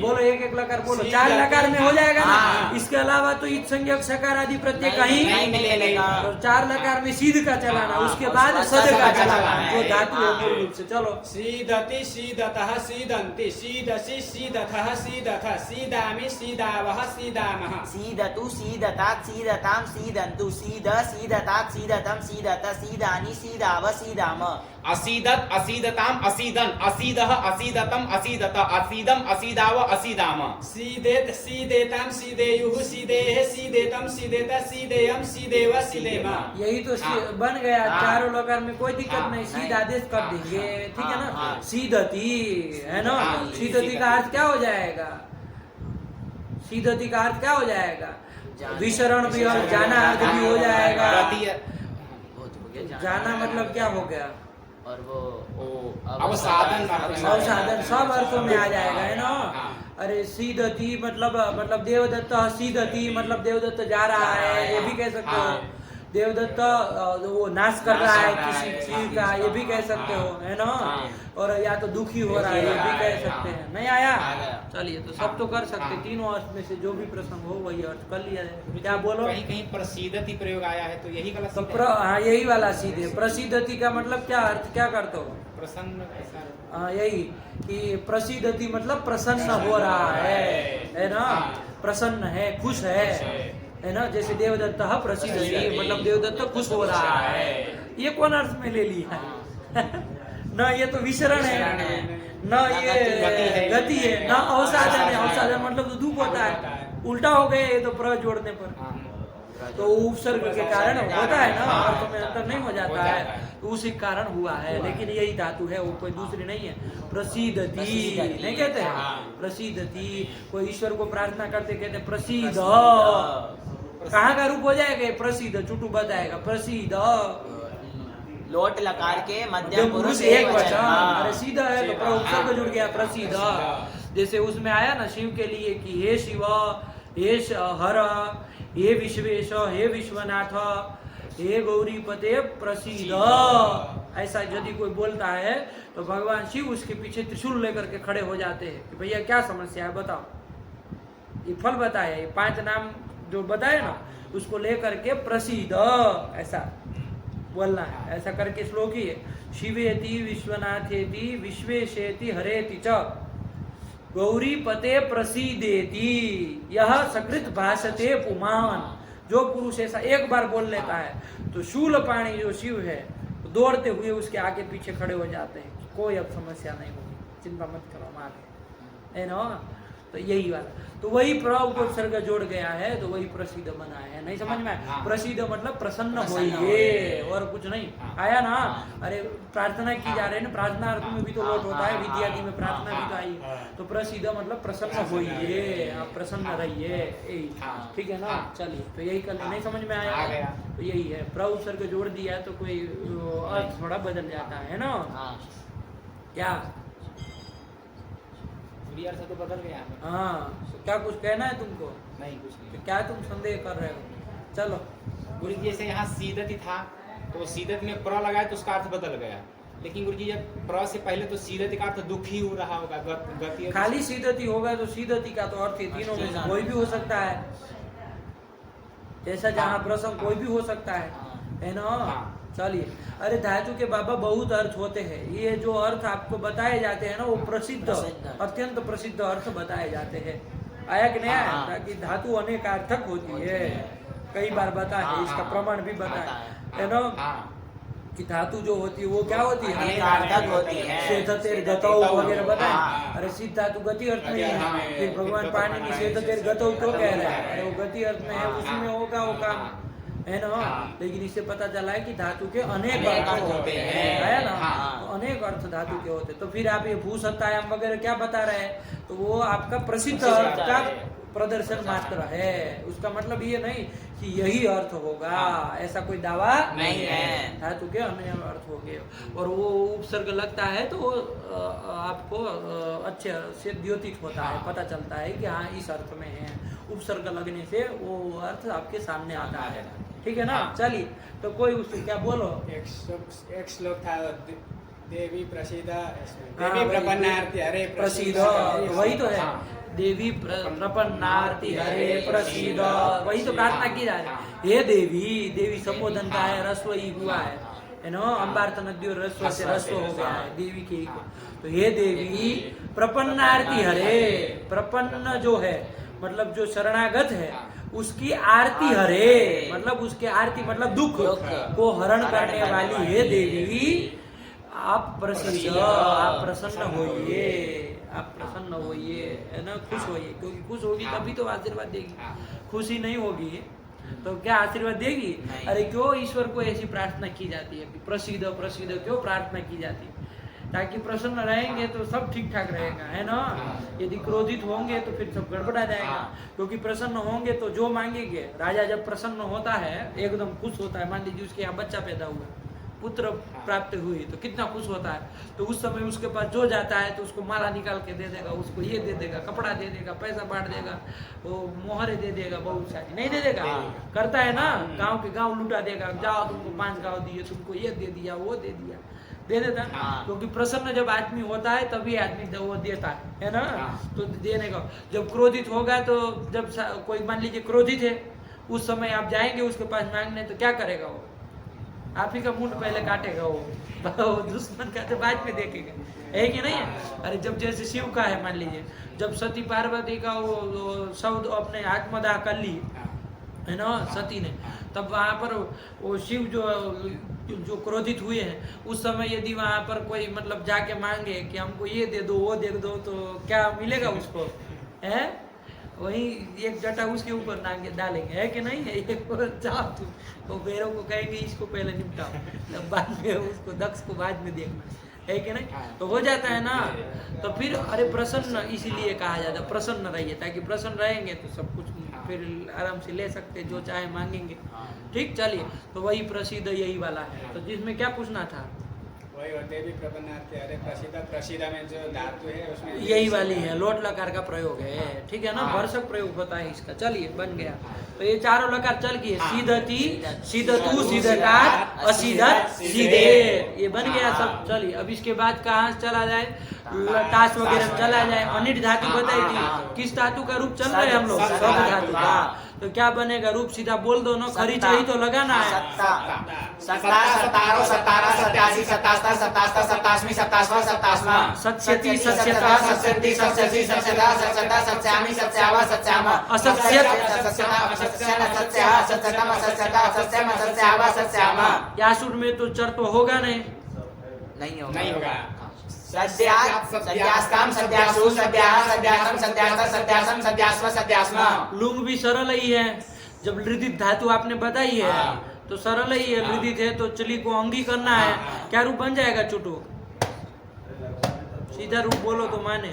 बोलो एक एक लकार बोलो, 4 लकार में हो जाएगा ना। इसके अलावा तो इत संज्ञक सकार आदि प्रत्यय कहीं नहीं मिलेगा, तो 4 लकार में सीध का चलाना, उसके बाद सद का चलाना, जो धातु है मूल रूप से। चलो सीदति सीदतः सीदन्ति सीदसि सीदथः सीदथ सीदामि सीदावः सीदामः सीदतु सीदतात् सीदतां सीदन्तु सीद सीदतात् सीदतं सीदत सीदानि सीदाव सीदाम। असीदत असीदताम असीदन असीदह असीदतम असीदत असीदम असीदाव असीदाम। सीदेत सीदेतां सीदेयुः सीदेः सीदेतं सीदेत सीदेयं सीदेव सीदेम। यही तो बन गया, चारों लकार में कोई दिक्कत नहीं, सीध आदेश कर देंगे, ठीक है ना। सीधती है ना, सीधती का अर्थ क्या हो जाएगा, सीधती का अर्थ क्या हो जाएगा, विशरण भी और जाना अर्थ भी हो जाएगा। जाना मतलब क्या हो गया, और वो अवसादन अवसादन सब अर्थों में आ जाएगा, है ना। अरे सीधती मतलब देवदत्त सीधती मतलब देवदत्त जा रहा है, ये भी कह सकते हो। देवदत्त वो नाश कर रहा है किसी चीज का, ये भी कह सकते हो, है ना। और या तो दुखी हो रहा है, ये भी कह सकते हैं। नहीं आया, चलिए तो सब तो कर सकते, तीनों अर्थ में से जो भी प्रसंग हो वही अर्थ कर लिया जाए। क्या बोलो, कहीं कहीं प्रसिद्धति प्रयोग आया है तो यही गलत तो हाँ यही वाला सीधे प्रसिद्धति का मतलब क्या अर्थ क्या करते हो, प्रसन्न हाँ यही कि प्रसिद्धति मतलब प्रसन्न हो रहा है ना, प्रसन्न है, खुश है ना। जैसे देवदत्त प्रसिद्धति मतलब देवदत्त खुश हो रहा है, ये कौन अर्थ में ले लिया न, ये तो विशरण है, न ये गति है, न अवसादन है। अवसादन मतलब तो दुख होता है, उल्टा हो गया ये तो प्र जोड़ने पर, तो उपसर्ग के कारण होता है ना, अर्थ में अंतर नहीं हो जाता है, तो उसी कारण हुआ है। लेकिन यही धातु है, वो कोई दूसरी नहीं है। प्रसिद्धति नहीं कहते हैं, प्रसिद्धति। कोई ईश्वर को प्रार्थना करते कहते प्रसिद्ध, कहाँ का रूप हो जाएगा प्रसिद्ध, चुटू बताएगा प्रसिद्ध। लोट लकार के मध्यम पुरुष एक वचन, अरे सीधा है तो उपसर्ग जुड़ गया प्रसिद्ध। जैसे उसमें आया ना शिव के लिए कि हे शिव, हे हर, हे विश्वेश, हे विश्वनाथ, हे गौरी पते प्रसीद, ऐसा यदि कोई बोलता है तो भगवान शिव उसके पीछे त्रिशूल लेकर के खड़े हो जाते हैं कि भैया क्या समस्या है बताओ। ये फल बताया, ये 5 नाम जो बताए ना उसको लेकर के प्रसीद ऐसा बोलना है। ऐसा करके श्लोक ही है, शिवेति विश्वनाथेति विश्वेशेति हरेति च गौरी पते प्रसीदेति यह सकृत भाषते पुमान। जो पुरुष ऐसा एक बार बोल लेता है तो शूलपाणी जो शिव है तो दौड़ते हुए उसके आगे पीछे खड़े हो जाते हैं, कोई अब समस्या नहीं होगी, चिंता मत करो, हम आगे है ना। तो यही वाला, तो वही प्रभु को सर्ग जोड़ गया है, तो वही प्रसिद्ध बना है। नहीं समझ में आया? प्रसिद्ध मतलब प्रसन्न होइए, और कुछ नहीं आया ना। अरे प्रार्थना की जा रही है ना, प्रार्थना अर्थ में भी तो लोट होता है, विद्यादि में प्रार्थना भी तो आई। तो प्रसिद्ध मतलब प्रसन्न होइए, आप प्रसन्न रहिए, यही ठीक है ना। चलिए तो यही कर ले, नहीं समझ में आया तो यही है, प्रभु सर्ग जोड़ दिया तो कोई अर्थ थोड़ा बदल जाता है ना। क्या अर्थ तो बदल गया। हाँ, तो क्या कुछ कहना है तुमको? नहीं, कुछ नहीं। तो क्या तुम संदेह कर रहे हो? चलो गुरु जी जैसे यहाँ सीदत ही था तो सीदत में प्र लगाया तो उसका अर्थ बदल गया, लेकिन गुरु जी जब प्र से पहले तो सीदत का अर्थ दुखी हो रहा होगा, गति खाली सीदती होगा तो सीदती का तो अर्थ तीनों में से कोई भी हो सकता है, जैसा जहाँ प्रसंग कोई भी हो सकता है ना। चलिए, अरे धातु के बाबा बहुत अर्थ होते हैं, ये जो अर्थ आपको बताए जाते हैं ना वो प्रसिद्ध अत्यंत प्रसिद्ध अर्थ बताए जाते हैं। आया कि नहीं आया? ताकि धातु अनेकार्थक होती है, कई बार बता है, इसका प्रमाण भी बताया है ना कि धातु जो होती है वो क्या होती है, अनेकार्थक होती है, सेधतेर गतौ वगैरह बताए। अरे सिद्ध धातु गति अर्थ में है, फिर भगवान पाणिनि सेधतेर गतौ क्यों कह रहे हैं? अरे वो गति अर्थ में है, उसमें होगा वो काम है ना। लेकिन इससे पता चला है कि धातु के अनेक अर्थ होते हैं, है ना। तो अनेक अर्थ धातु के होते, तो फिर आप ये भू सत्तायाम वगैरह क्या बता रहे हैं, तो वो आपका प्रसिद्ध अर्थ का प्रदर्शन मात्र है, उसका मतलब ये नहीं कि यही अर्थ होगा, ऐसा कोई दावा नहीं है। धातु के अन्य अर्थ हो गए, और वो उपसर्ग लगता है तो आपको अच्छे से द्योतित होता है, पता चलता है कि हाँ इस अर्थ में है। उपसर्ग लगने से वो अर्थ आपके सामने आता है, ठीक है ना। चलिए, तो कोई उससे क्या बोलो। एक श्लोक था, देवी प्रसीद, देवी प्रपन्नार्ति हरे प्रसीद, वही तो है, देवी प्रपन्नार्ति हरे प्रसीद, वही तो प्रार्थना की जा रही है। हे देवी, देवी संबोधन का है, रस्व ही हुआ है ना, अम्बार्थ नद्यो रस्व से रस्व हो गया है देवी के को। तो हे देवी प्रपन्नार्ति हरे, प्रपन्न जो है मतलब जो शरणागत है उसकी आरती हरे, मतलब उसके आरती मतलब दुख को हरण करने वाली हे देवी, आप प्रसन्न, आप प्रसन्न होइए, आप प्रसन्न होइए, है ना, खुश होइए, क्योंकि खुश होगी तभी तो आशीर्वाद देगी, खुशी नहीं होगी तो क्या आशीर्वाद देगी? अरे क्यों ईश्वर को ऐसी प्रार्थना की जाती है, प्रसिद्ध प्रसिद्ध क्यों प्रार्थना की जाती है? ताकि प्रसन्न रहेंगे तो सब ठीक ठाक रहेगा, है ना। यदि क्रोधित होंगे तो फिर सब गड़बड़ा जाएगा, क्योंकि प्रसन्न होंगे तो जो मांगेंगे। राजा जब प्रसन्न होता है, एकदम खुश होता है, मान लीजिए उसके यहाँ बच्चा पैदा हुआ, पुत्र प्राप्त हुई, तो कितना खुश होता है। तो उस समय उसके पास जो जाता है तो उसको माला निकाल के दे देगा, उसको ये दे देगा, कपड़ा दे देगा, पैसा बांट देगा, वो मोहरे दे देगा, बहुत सारी नहीं दे देगा, करता है ना। गांव के गांव लुटा देगा, जाओ तुमको 5 गांव दिए, तुमको ये दे दिया, वो दे दिया, दे देता है। क्योंकि प्रसन्न जब आदमी होता है तभी आदमी वो देता है ना। तो देने का, जब क्रोधित होगा तो जब कोई मान लीजिए क्रोधित है, उस समय आप जाएंगे उसके पास मांगने, तो क्या करेगा वो? आप ही का मुंड पहले काटेगा वो दुश्मन का तो बाद में देखेगा, है कि नहीं है। अरे जब जैसे शिव का है, मान लीजिए जब सती पार्वती का वो शब्द अपने आत्मदाह कर ली है ना सती ने, तब वहां पर वो शिव जो क्रोधित हुए हैं, उस समय यदि वहां पर कोई मतलब जाके मांगे कि हमको ये दे दो वो दे दो, तो क्या मिलेगा उसको? है वही एक जटा उसके ऊपर नांगे डालेंगे, है कि नहीं है। एक जाओ तुम, तो भैरव को कहेंगे इसको पहले निपटाओ, तब बाद में उसको दक्ष को बाद में देखना, है कि नहीं। तो हो जाता है ना। तो फिर अरे प्रसन्न इसीलिए कहा जाता है, प्रसन्न रहिए, ताकि प्रसन्न रहेंगे तो सब कुछ फिर आराम से ले सकते, जो चाहे मांगेंगे। ठीक, चलिए, तो वही प्रसिद्ध यही वाला है। तो जिसमें क्या पूछना था? वही होते भी प्रपन्नार्थी। अरे प्रसिद्ध में जो धातु है उसमें यही वाली है, लोट लकार का प्रयोग है, ठीक है ना, भरसक प्रयोग होता है इसका। चलिए बन गया। तो ये चारों लकार चल गए, सीधती, सीधतु, सीधतात, असीधत, सीधे, ये बन गया सब। चलिए अब इसके बाद कहाँ चला जाए, टास वगैरह में चला जाए। अनिट धातु बताई थी, किस धातु का रूप चल रहा है हम लोग, सद धातु का। तो क्या बनेगा रूप, सीधा बोल दो ना, खरी चाहिए तो लगाना है। सत्ता, सत्ता, सत्तारो, सत्तारा, सत्यासी, सत्तास्ता, सत्तास्ता, सत्तास्मी, सत्तास्वा, सत्तास्मा, सत्स्यति, सत्स्यता, सत्स्यन्ति, सत्स्यसि, सत्स्यता, सत्स्यता, सत्स्यामि, सत्स्यावा, सत्स्याम, असत्स्यत, असत्स्यता, असत्स्यन, असत्स्यः, असत्स्यतम, असत्स्यता, असत्स्यम, असत्स्यावा, सत्स्याम। यासुर में तो चर तो होगा नहीं, नहीं होगा। नहीं होगा। सद्यात्, सद्यास्ताम, सद्यासु, सद्याः, सद्यासम, सद्यास्ता, सद्यासम, सद्यास्व, सद्यास्मा। लुंग भी सरल ही है। जब लृदित धातु आपने बताई है तो सरल ही है, लृदित है तो चली को अंगी करना है। क्या रूप बन जाएगा चुटू, सीधा रूप बोलो तो माने।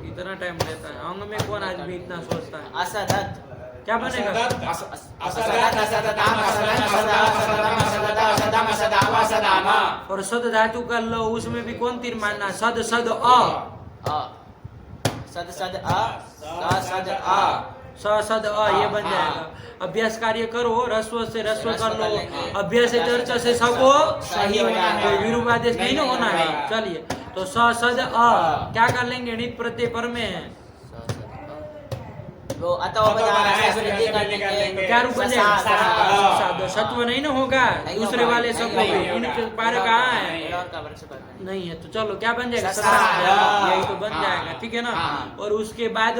इतना टाइम लेता है, अंग में कौन आदमी इतना सोचता है। असदत, क्या बनेगा, असदत, असदताम, असदन, असदा, असदतम, असदता, असदम, असदाव, असदामा। और सद धातु का ल, उसमें भी कौन तीर मानना, सद सद अ, सद सद अ, स सद अ, स सद अ, ये बन जाएगा। अभ्यास कार्य करो, रस्व से रस्व कर लो, अभ्यास से चर्चा से सबको सही हो जाएगा। विरूपादेश नहीं ना होना है। चलिए तो स सद अ क्या कर लेंगे, नित प्रत्यय पर में है। वो अतः बता रहा है, वृद्धि कर लेंगे। क्या रूप बन जाएगा, ससा, साधो, सत्व नहीं ना होगा, दूसरे वाले सब इनके पार कहाँ है, और का वर्ष पर नहीं है। तो चलो क्या बन जाएगा, ससा, ससा, यही तो बन हाँ, जाएगा, ठीक है ना। हाँ। और उसके बाद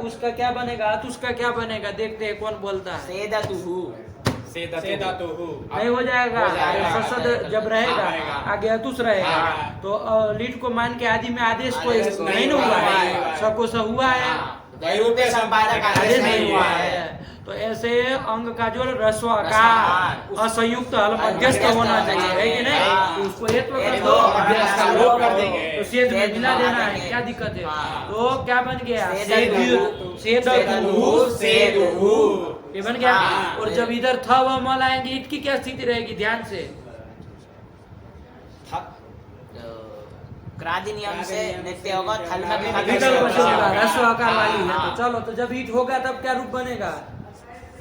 उसका क्या बनेगा, उसका क्या बनेगा, देखते हैं कौन बोलता है। सेदतुहु, सेदतुहु। नहीं हो जाएगा, हो जाएगा। ससद जब रहेगा आएगा। आगे अतुस रहेगा हाँ। तो लीड को मान के आदि में आदेश कोई आदेश नहीं ना हुआ है, हुआ है। सबको स हुआ है, वैरूप्य संपादक आदेश आदेश नहीं नहीं हुआ हुआ है। है। तो ऐसे अंग का जो रस्व का रस्वकार, असंयुक्त हल मध्यस्थ होना चाहिए, है कि नहीं। हाँ। तो उसको एक कर ये दो, दो अभ्यास का लोप कर देंगे, देंगे। तो सेध में मिला सेध देना मिला है, देंगे। क्या दिक्कत है। हाँ। तो क्या बन गया, सेदतु, सेदतु, सेदुहु। ये बन गया। हाँ। और जब इधर थ व म लाएंगे, इटकी क्या स्थिति रहेगी, ध्यान से। क्रादि नियम से नित्य होगा, थल में भी विकल्प से होगा, रस्व आकार वाली है। तो चलो, तो जब ईट होगा तब क्या रूप बनेगा,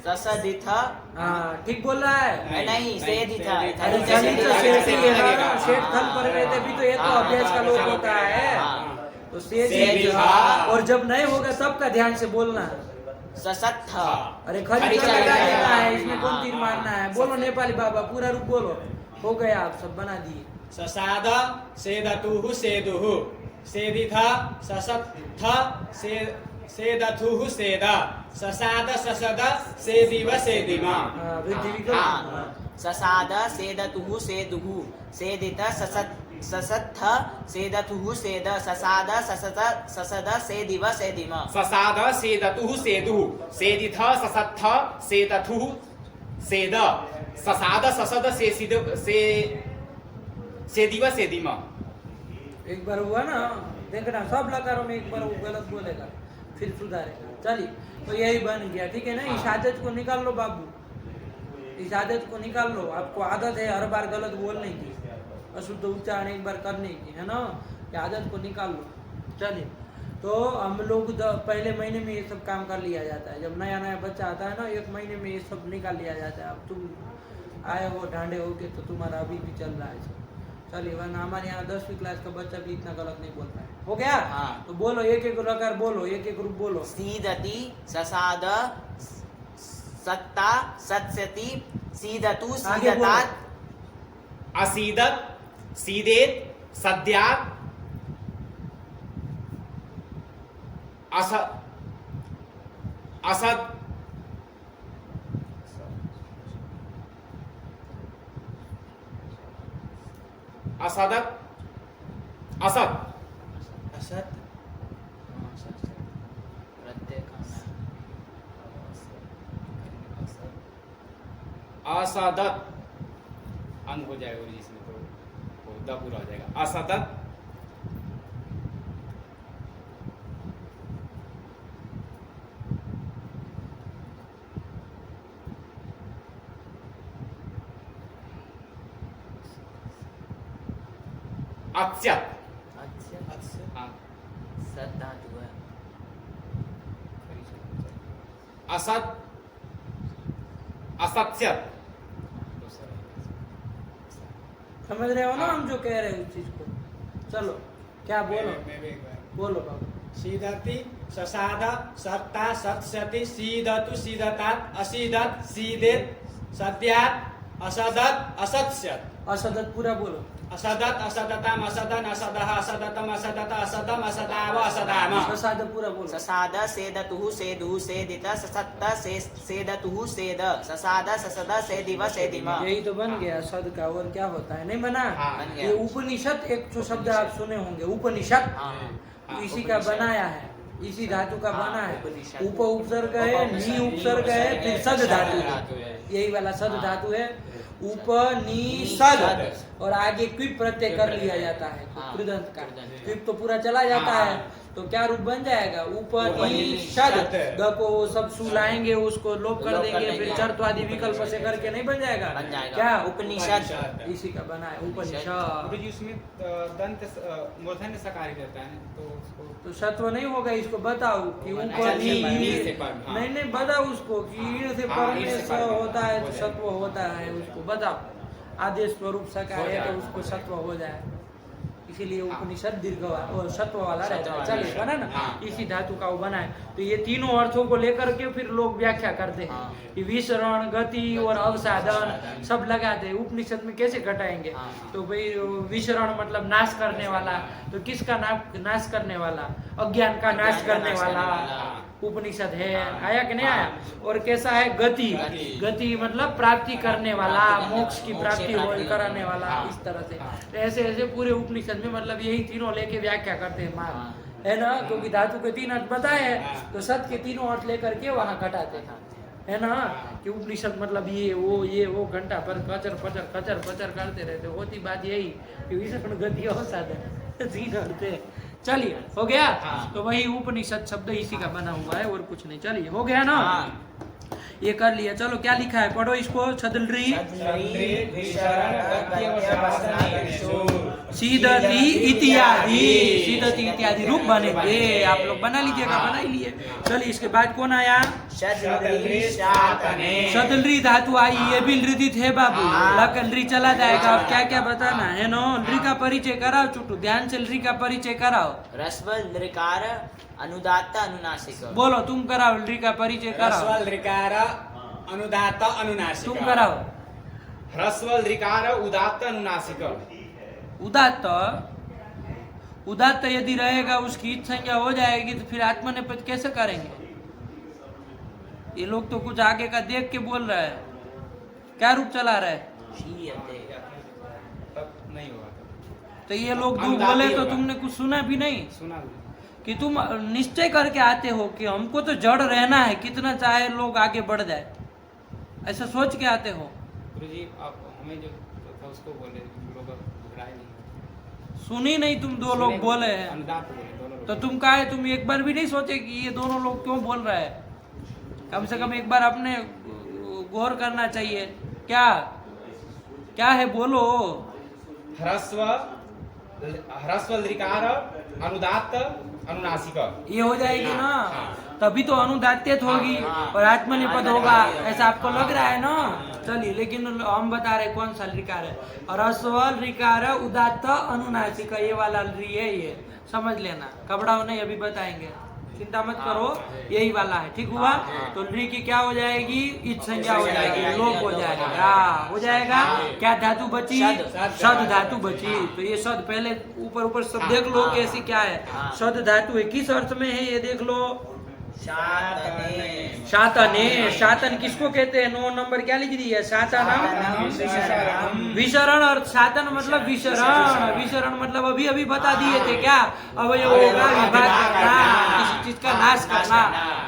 ससदिथ, हाँ ठीक बोल रहा है। नहीं सेदिथ, अरे जनित सेठ ही है ना, सेठ थल पर रहते भी तो ये तो अभ्यास का लोप होता है। तो सेठ सेठ, और जब नहीं होगा तब का ध्यान से बोलना। ससत्थ, अरे खरी का लगा देना है, इसमें कौन तीर मारना है, बोलो नेपाली बाबा पूरा रूप बोलो। हो गया, आप सब बना दिए। ससाद सेदतुहु सेदुहु, सेदिथ ससत्थ सेदथुहु सेद, ससाद ससद सेदिव सेदिमा। हाँ, वृद्धि हाँ, विकल्प। ससाद सेदतुहु सेदुहु, सेदित ससत्थ सेदथुहु सेद, ससाद ससद ससद सेदिव सेदिम। ससाद सेदतुहु सेदुहु, सेदिथ ससत्थ सेदथुहु सेद, ससाद ससद सेदिव सेदिम। एक बार हुआ ना, देखना सब लकारों में एक बार वो गलत बोलेगा, फिर सुधारेगा। चलिए तो यही बन गया, ठीक है ना। इस आदत को निकाल लो बाबू, इस आदत को निकाल लो। आपको आदत है हर बार गलत बोलने की, अशुद्ध उच्चारण एक बार करने की, है ना। ये आदत को निकाल लो। चलिए तो हम लोग पहले महीने में ये सब काम कर लिया जाता है। जब नया नया बच्चा आता है ना, 1 महीने में ये सब निकाल लिया जाता है। अब तुम आए हो ढांडे हो के, तो तुम्हारा अभी भी चल रहा है। चलिए, वरना हमारे यहाँ 10वीं क्लास का बच्चा भी इतना गलत नहीं बोलता है। हो गया। हाँ। तो बोलो, एक एक लकार बोलो, एक एक रूप बोलो। सीदति, ससाद, सत्ता, सत्स्यति, सीदतु, आगे बोलो। सीदतात, असीदत, सीदेत, सद्यात, असद, असद, असदत, असद, असत, असदत, अंग हो जाएगा जिसमें, तो द पूरा हो जाएगा। असदत, अत्यत। अच्छा हाँ, सद धातु है। असत, असत्यत। समझ रहे हो ना हम जो कह रहे हैं उस चीज को? चलो क्या बोलो, मैं भी एक बार। बोलो बाबू। सीदति ससाद सत्ता सत्सति सीदतु सीदतात असीदत सीदेत सद्यात असदत असत्स्यत। असदत पूरा बोलो। असदत असदताम असदन असदह असदतम असदत असदम असदाव असदाम। ससाद पूरा बोलो। ससाद सेदतुः सेदुः सेदित ससत्त सेदतुः सेद ससाद ससद सेदिव सेदिम। यही तो बन गया सद का, और क्या होता है? नहीं बना? हाँ, बन ये गया। उपनिषद एक जो शब्द आप सुने होंगे, उपनिषद, हाँ, इसी का उपनिषद। बनाया है, इसी धातु का हाँ, बना है। उपनिषद। उप उपसर्ग है, नी उपसर्ग है, फिर सद धातु है। यही वाला सद धातु है। उपनिषद, और आगे क्विप प्रत्यय कर लिया जाता है हाँ, कृदंत का। कृदंत। क्विप तो पूरा चला जाता हाँ। है, तो क्या रूप बन जाएगा? उपनिषद। द को सब सुलाएंगे, उसको लोप कर लोप कर देंगे, देंगे। फिर चर्त्वादि विकल्प से करके नहीं बन जाएगा? बन जाएगा। क्या? उपनिषद। इसी का बना है गुरु उपनिषद। जी उसमें दंत मूर्धन्य सकार ही रहता है, तो उसको तो सत्व नहीं होगा, इसको बताओ कि अच्छा, ऊपर नी से पर, हाँ। नहीं नहीं बताओ उसको कि ईड़ से हाँ, पर ईड़ में से स पर में, होता है तो हो सत्व होता है, उसको बताओ। आदेश स्वरूप सकार हो है तो जाएगा। उसको सत्व हो जाए, इसीलिए हाँ। उपनिषद दीर्घ और सत्व वाला रहता है। सत्व वाला चलिए बना ना, हाँ। इसी धातु का वो बना है। तो ये तीनों अर्थों को लेकर के फिर लोग व्याख्या करते हैं हाँ। कि विसरण, गति और अवसाधन सब लगाते हैं। उपनिषद में कैसे घटाएंगे? हाँ। तो भाई विसरण मतलब नाश करने वाला, तो किसका नाश करने वाला? अज्ञान का नाश करने वाला उपनिषद है। आया कि नहीं आया? और कैसा है? गति, गति मतलब प्राप्ति करने वाला, मोक्ष की प्राप्ति कराने वाला, इस तरह से। तो ऐसे ऐसे पूरे उपनिषद में मतलब यही तीनों लेके व्याख्या करते हैं मान, है ना? क्योंकि धातु के 3 अर्थ बताए हैं, तो सत के तीनों अर्थ लेकर के वहाँ घटाते हैं, है ना? कि उपनिषद मतलब ये वो घंटा पर कचर पचर करते रहते। होती बात यही कि विसरण, गति और साधन 3 अर्थ है। चलिए हो गया? हाँ। तो वही उपनिषद शब्द इसी का बना हुआ है और कुछ नहीं। चलिए हो गया ना? हाँ। ये कर लिया। चलो क्या लिखा है, पढ़ो इसको। छदलरी सीदति इत्यादि, सीदति इत्यादि रूप बनेंगे। आप लोग बना लीजिएगा, बना ही लिए। चलिए इसके बाद कौन आया? सदलरी धातु आई, ये भी लृदित है बाबू। लकलरी चला जाएगा। अब क्या क्या बताना है नो? लृ का परिचय कराओ चुटू, ध्यान से लृ का परिचय कराओ। रस्व लृकार अनुदात्त अनुनासिक। बोलो तुम कराओ, लृ का परिचय कराओ, रस्व लृकार अनुदात्त अनुनासिक। तुम कराओ। ह्रस्व ऋकार उदात्त अनुनासिक। उदात्त, उदात्त यदि रहेगा उसकी इत संज्ञा हो जाएगी, तो फिर आत्मनेपद कैसे करेंगे? ये लोग तो कुछ आगे का देख के बोल रहा है। क्या रूप चला रहा है? तब नहीं होगा। तो ये लोग दो अनुदात्त बोले ही तो होगा। तुमने कुछ सुना भी नहीं सुना कि तुम निश्चय करके आते हो कि हमको तो जड़ रहना है, कितना चाहे लोग आगे बढ़ जाए, ऐसा सोच के आते हो। गुरु जी आप हमें जो था उसको बोले, लोग घबराए नहीं। सुनी नहीं तुम? दो लोग बोले हैं अनुदात्त बोले दोनों लोग। तो तुम कहा है, तुम एक बार भी नहीं सोचे कि ये दोनों लोग क्यों बोल रहा है? कम से कम एक बार अपने गौर करना चाहिए। क्या क्या है बोलो। ह्रस्व ऋकार अनुदात्त अनुनासिक। ये हो जाएगी ना, हाँ। तभी तो अनुदात्त होगी हाँ। और आत्मनेपद होगा, ऐसा आपको लग रहा है ना? चलिए, लेकिन हम बता रहे कौन सा ऋकार है। और अस्वल ऋकार उदात्त अनुनासिक, ये वाला ऋ है, ये समझ लेना। घबराओ नहीं, अभी बताएंगे, चिंता मत करो, यही वाला है। ठीक हुआ? तो ऋ की क्या हो जाएगी? इत संज्ञा हो जाएगी, लोप हो जाएगा। हो जाएगा। क्या धातु बची? सद धातु बची। तो ये सद पहले ऊपर सब देख लो कैसी क्या है। सद धातु है, किस अर्थ में है ये देख लो। शातने। शातन किसको कहते हैं? 9 नंबर क्या लिख दिया? शातनम विसरण। और शातन मतलब विसरण। विसरण मतलब अभी अभी बता दिए थे क्या? अब ये होगा विभाग करना, किसी चीज का नाश करना,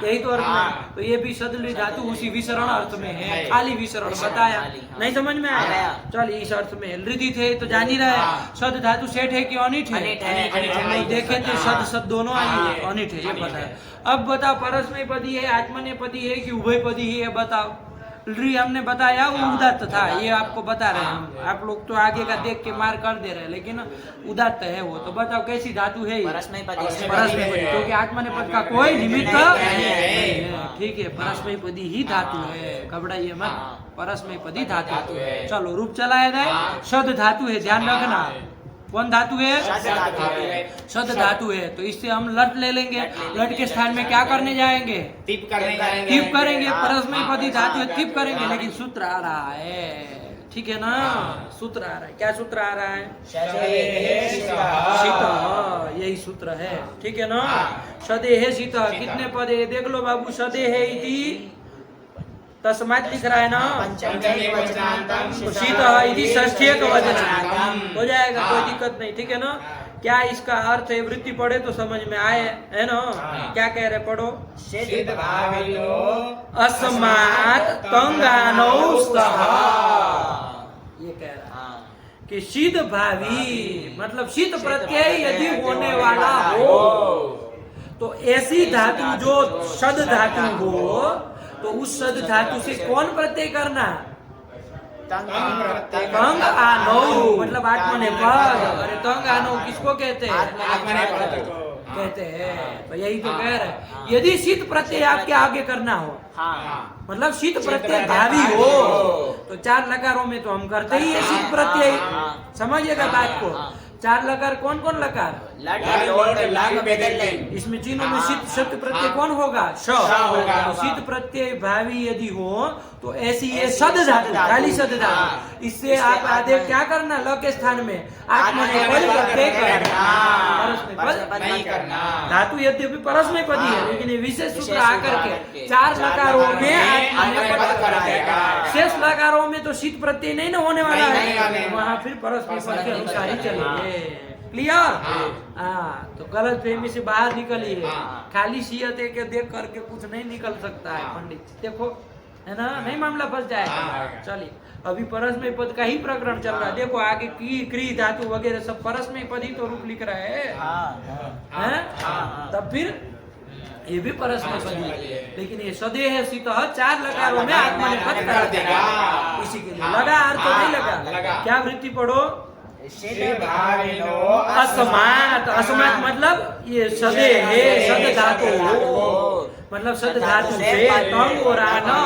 यही तो अर्थ में। तो ये भी सदलरी धातु उसी विसरण अर्थ में है, खाली विसरण बताया। नहीं समझ में आया? चलिए इस अर्थ में लृदित है तो जान ही रहा है। सद धातु सेठ है कि अनिठ है? हम लोग देखे थे सद दोनों आई है, अनिठ है, ये पता है। अब बताओ परस्मैपदी है, आत्मनेपदी है कि उभयपदी है, बताओ। री हमने बताया वो उदात्त था, ये आपको बता रहे हैं हम। आप लोग तो आगे का देख के मार कर दे रहे हैं, लेकिन उदात्त है वो। तो बताओ कैसी धातु है ये? परस्मैपदी परस्मैपदी, क्योंकि आत्मनेपद का कोई निमित्त नहीं है। ठीक है, परस्मैपदी ही धातु है, घबराइए मत, परस्मैपदी धातु है। चलो रूप चलाया जाए। शब्द धातु है, ध्यान रखना। कौन धातु है? शब्द धातु है। तो इससे हम लट ले लेंगे, लट के स्थान में क्या करने जाएंगे? टिप करने जाएंगे। टिप करेंगे, परस्मैपदी धातु है, टिप करेंगे। लेकिन सूत्र आ रहा है, ठीक है ना? सूत्र आ रहा है। क्या सूत्र आ रहा है? शीत, यही सूत्र है, ठीक है ना? सदेह शीत, कितने पद है देख लो बाबू। सदेह इति तस्मात् लिख रहा है ना, तो शीत इति षष्ठी का वचन हो जाएगा, कोई दिक्कत नहीं, ठीक है ना? क्या इसका अर्थ है? वृत्ति पढ़े तो समझ में आए, है ना? क्या कह रहे, पढ़ो। अस्मात् तंगानौ स्तः, ये कह रहा है कि शीत भावी मतलब शीत प्रत्यय यदि होने वाला हो तो ऐसी धातु जो शद धातु हो, तो उस शद धातु से कौन प्रत्यय करना? तंग आनो, मतलब आत्मनेपद। अरे तंग आनो किसको कहते हैं? कहते हैं। तो यही तो कह रहे हैं, यदि शीत प्रत्यय आपके आगे करना हो, मतलब शीत प्रत्यय भावी हो, तो 4 लकारों में तो हम करते ही है शीत प्रत्यय। समझिएगा बात को। 4 लकार कौन कौन लकार? इसमें तीनों में शीत शब्द प्रत्यय कौन होगा? श होगा। तो शीत प्रत्यय भावी यदि हो तो ऐसी ये सद धातु, खाली सद धातु, इससे आप आदेश क्या करना? ल के स्थान में आत्मनेपद प्रत्यय करना। धातु यद्यपि परस्मैपदी है, लेकिन ये विशेष सूत्र आकर के 4 लकारों में आत्मनेपद करेगा। शेष लकारों में तो शीत प्रत्यय नहीं ना होने वाला है, वहाँ फिर परस्मैपद के अनुसार ही चलेंगे। क्लियर? हाँ, तो गलत फहमी से बाहर निकलिए। खाली सियत के देख करके कुछ नहीं निकल सकता है पंडित, देखो, है ना? नहीं मामला फंस जाएगा। चलिए, अभी परस्मैपद का ही प्रकरण चल रहा है। देखो आगे की क्री धातु वगैरह सब परस्मैपद ही तो रूप लिख रहा है, तब फिर ये भी परस्मैपदी है। लेकिन ये सदेह शीत 4 लकारों में आत्मनेपद करा देगा, इसी के लिए लगा। अर्थ तो नहीं लगा। क्या वृत्ति पढ़ो? असमात, असमात मतलब ये सदेह है, सद धातु हो, मतलब सद धातु से तंग और आना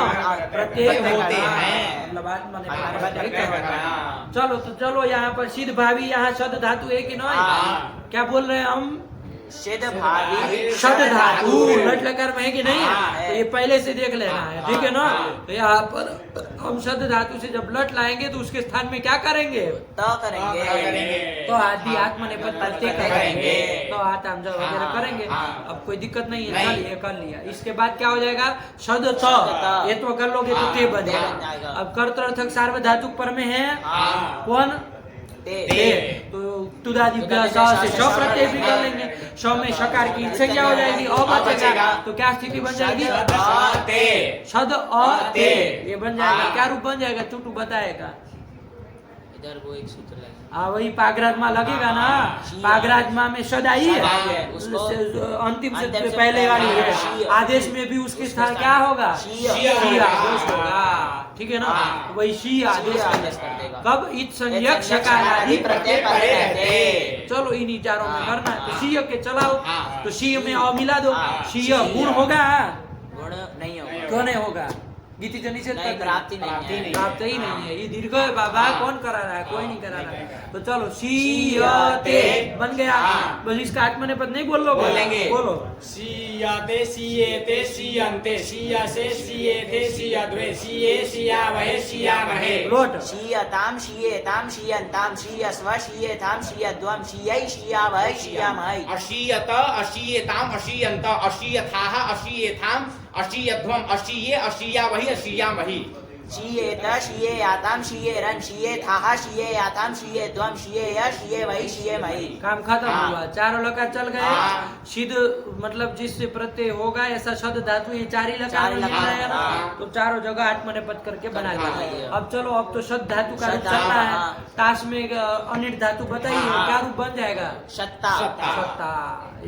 प्रत्यय होते हैं, मतलब आत्मनेपद। चलो तो चलो, यहाँ पर सिद्ध भावी, यहाँ सद धातु है कि नहीं? क्या बोल रहे हैं हम? सिद्ध भावी शद धातु लट लकार में है कि नहीं? तो ये पहले से देख लेना है, ठीक है ना? तो यहाँ पर हम शद धातु से जब लट लाएंगे तो उसके स्थान में क्या करेंगे? करेंगे, तो आदि आत्मनेपद प्रत्यय करेंगे, तो आत्म वगैरह करेंगे। अब कोई दिक्कत नहीं है, चलिए कर लिया। इसके बाद क्या हो जाएगा? शद त, ये तो कर लोगे तो ते बनेगा। अब कर्तर्थक सार्वधातुक पर में है कौन? तो तुदादि से श प्रत्यय भी कर लेंगे। श में शकार की संज्ञा हो जाएगी, अ बचेगा, तो क्या स्थिति बन जाएगी? शद अ ते, ये बन जाएगा। क्या रूप बन जाएगा? टूटू बताएगा। इधर वो एक सूत्र है, हाँ वही पागराजमा लगेगा ना। पागराजमा में शद आई है, अंतिम से पहले वाली है। आदेश में भी उसके स्थान क्या होगा? शी आदेश होगा, ठीक है ना? वही शी आदेश कर देगा। कब? इत संज्ञक शकार आदि प्रत्यय परे रहते। चलो इन्हीं चारों में करना है। तो शीय के चलाओ, तो शीय में अ मिला दो। शीय गुण होगा? गुण नहीं होगा। क्यों नहीं होगा? गीति तो निषेध कर प्राप्ति नहीं, प्राप्ति ही नहीं है। ये दीर्घ है बाबा, कौन करा रहा है? कोई नहीं करा रहा है। तो चलो शीयते बन गया। बस इसका आत्मनेपद नहीं बोल लो, बोलेंगे, बोलो। शीयाते शीयेते शीयन्ते शीयसे शीयेते शीयद्वे शीये शीयावहे शीयामहे। लोट। शीयताम शीयेताम शीयन्ताम शीयस्व शीयेताम शीयद्वम शीयै शीयावहे शीयामहे। अशीयत अशीयेताम अशीयन्त अशीयथाः अशीयेथाम अशीयध्वम अशीये अशीयावहि अशीयामहि। शीयेत शीयेयाताम शीयेरन शीयेथाः शीयेयाताम शीयेद्वम शीयेय शीयेवै शीयेमहि। काम खत्म हाँ। हुआ, चारों लकार चल गए। हाँ। सिद्ध मतलब जिससे प्रत्यय होगा ऐसा शब्द धातु ये चार ही लकार चार में लकार, लिखना है ना, हाँ। तो चारों जगह आत्मनेपद करके बना हाँ। दिया। अब चलो, अब तो शब्द धातु का रूप शब्द, चल रहा है। हाँ। ताश में अनिट धातु बताइए हाँ। क्या रूप बन जाएगा? सत्ता। सत्ता।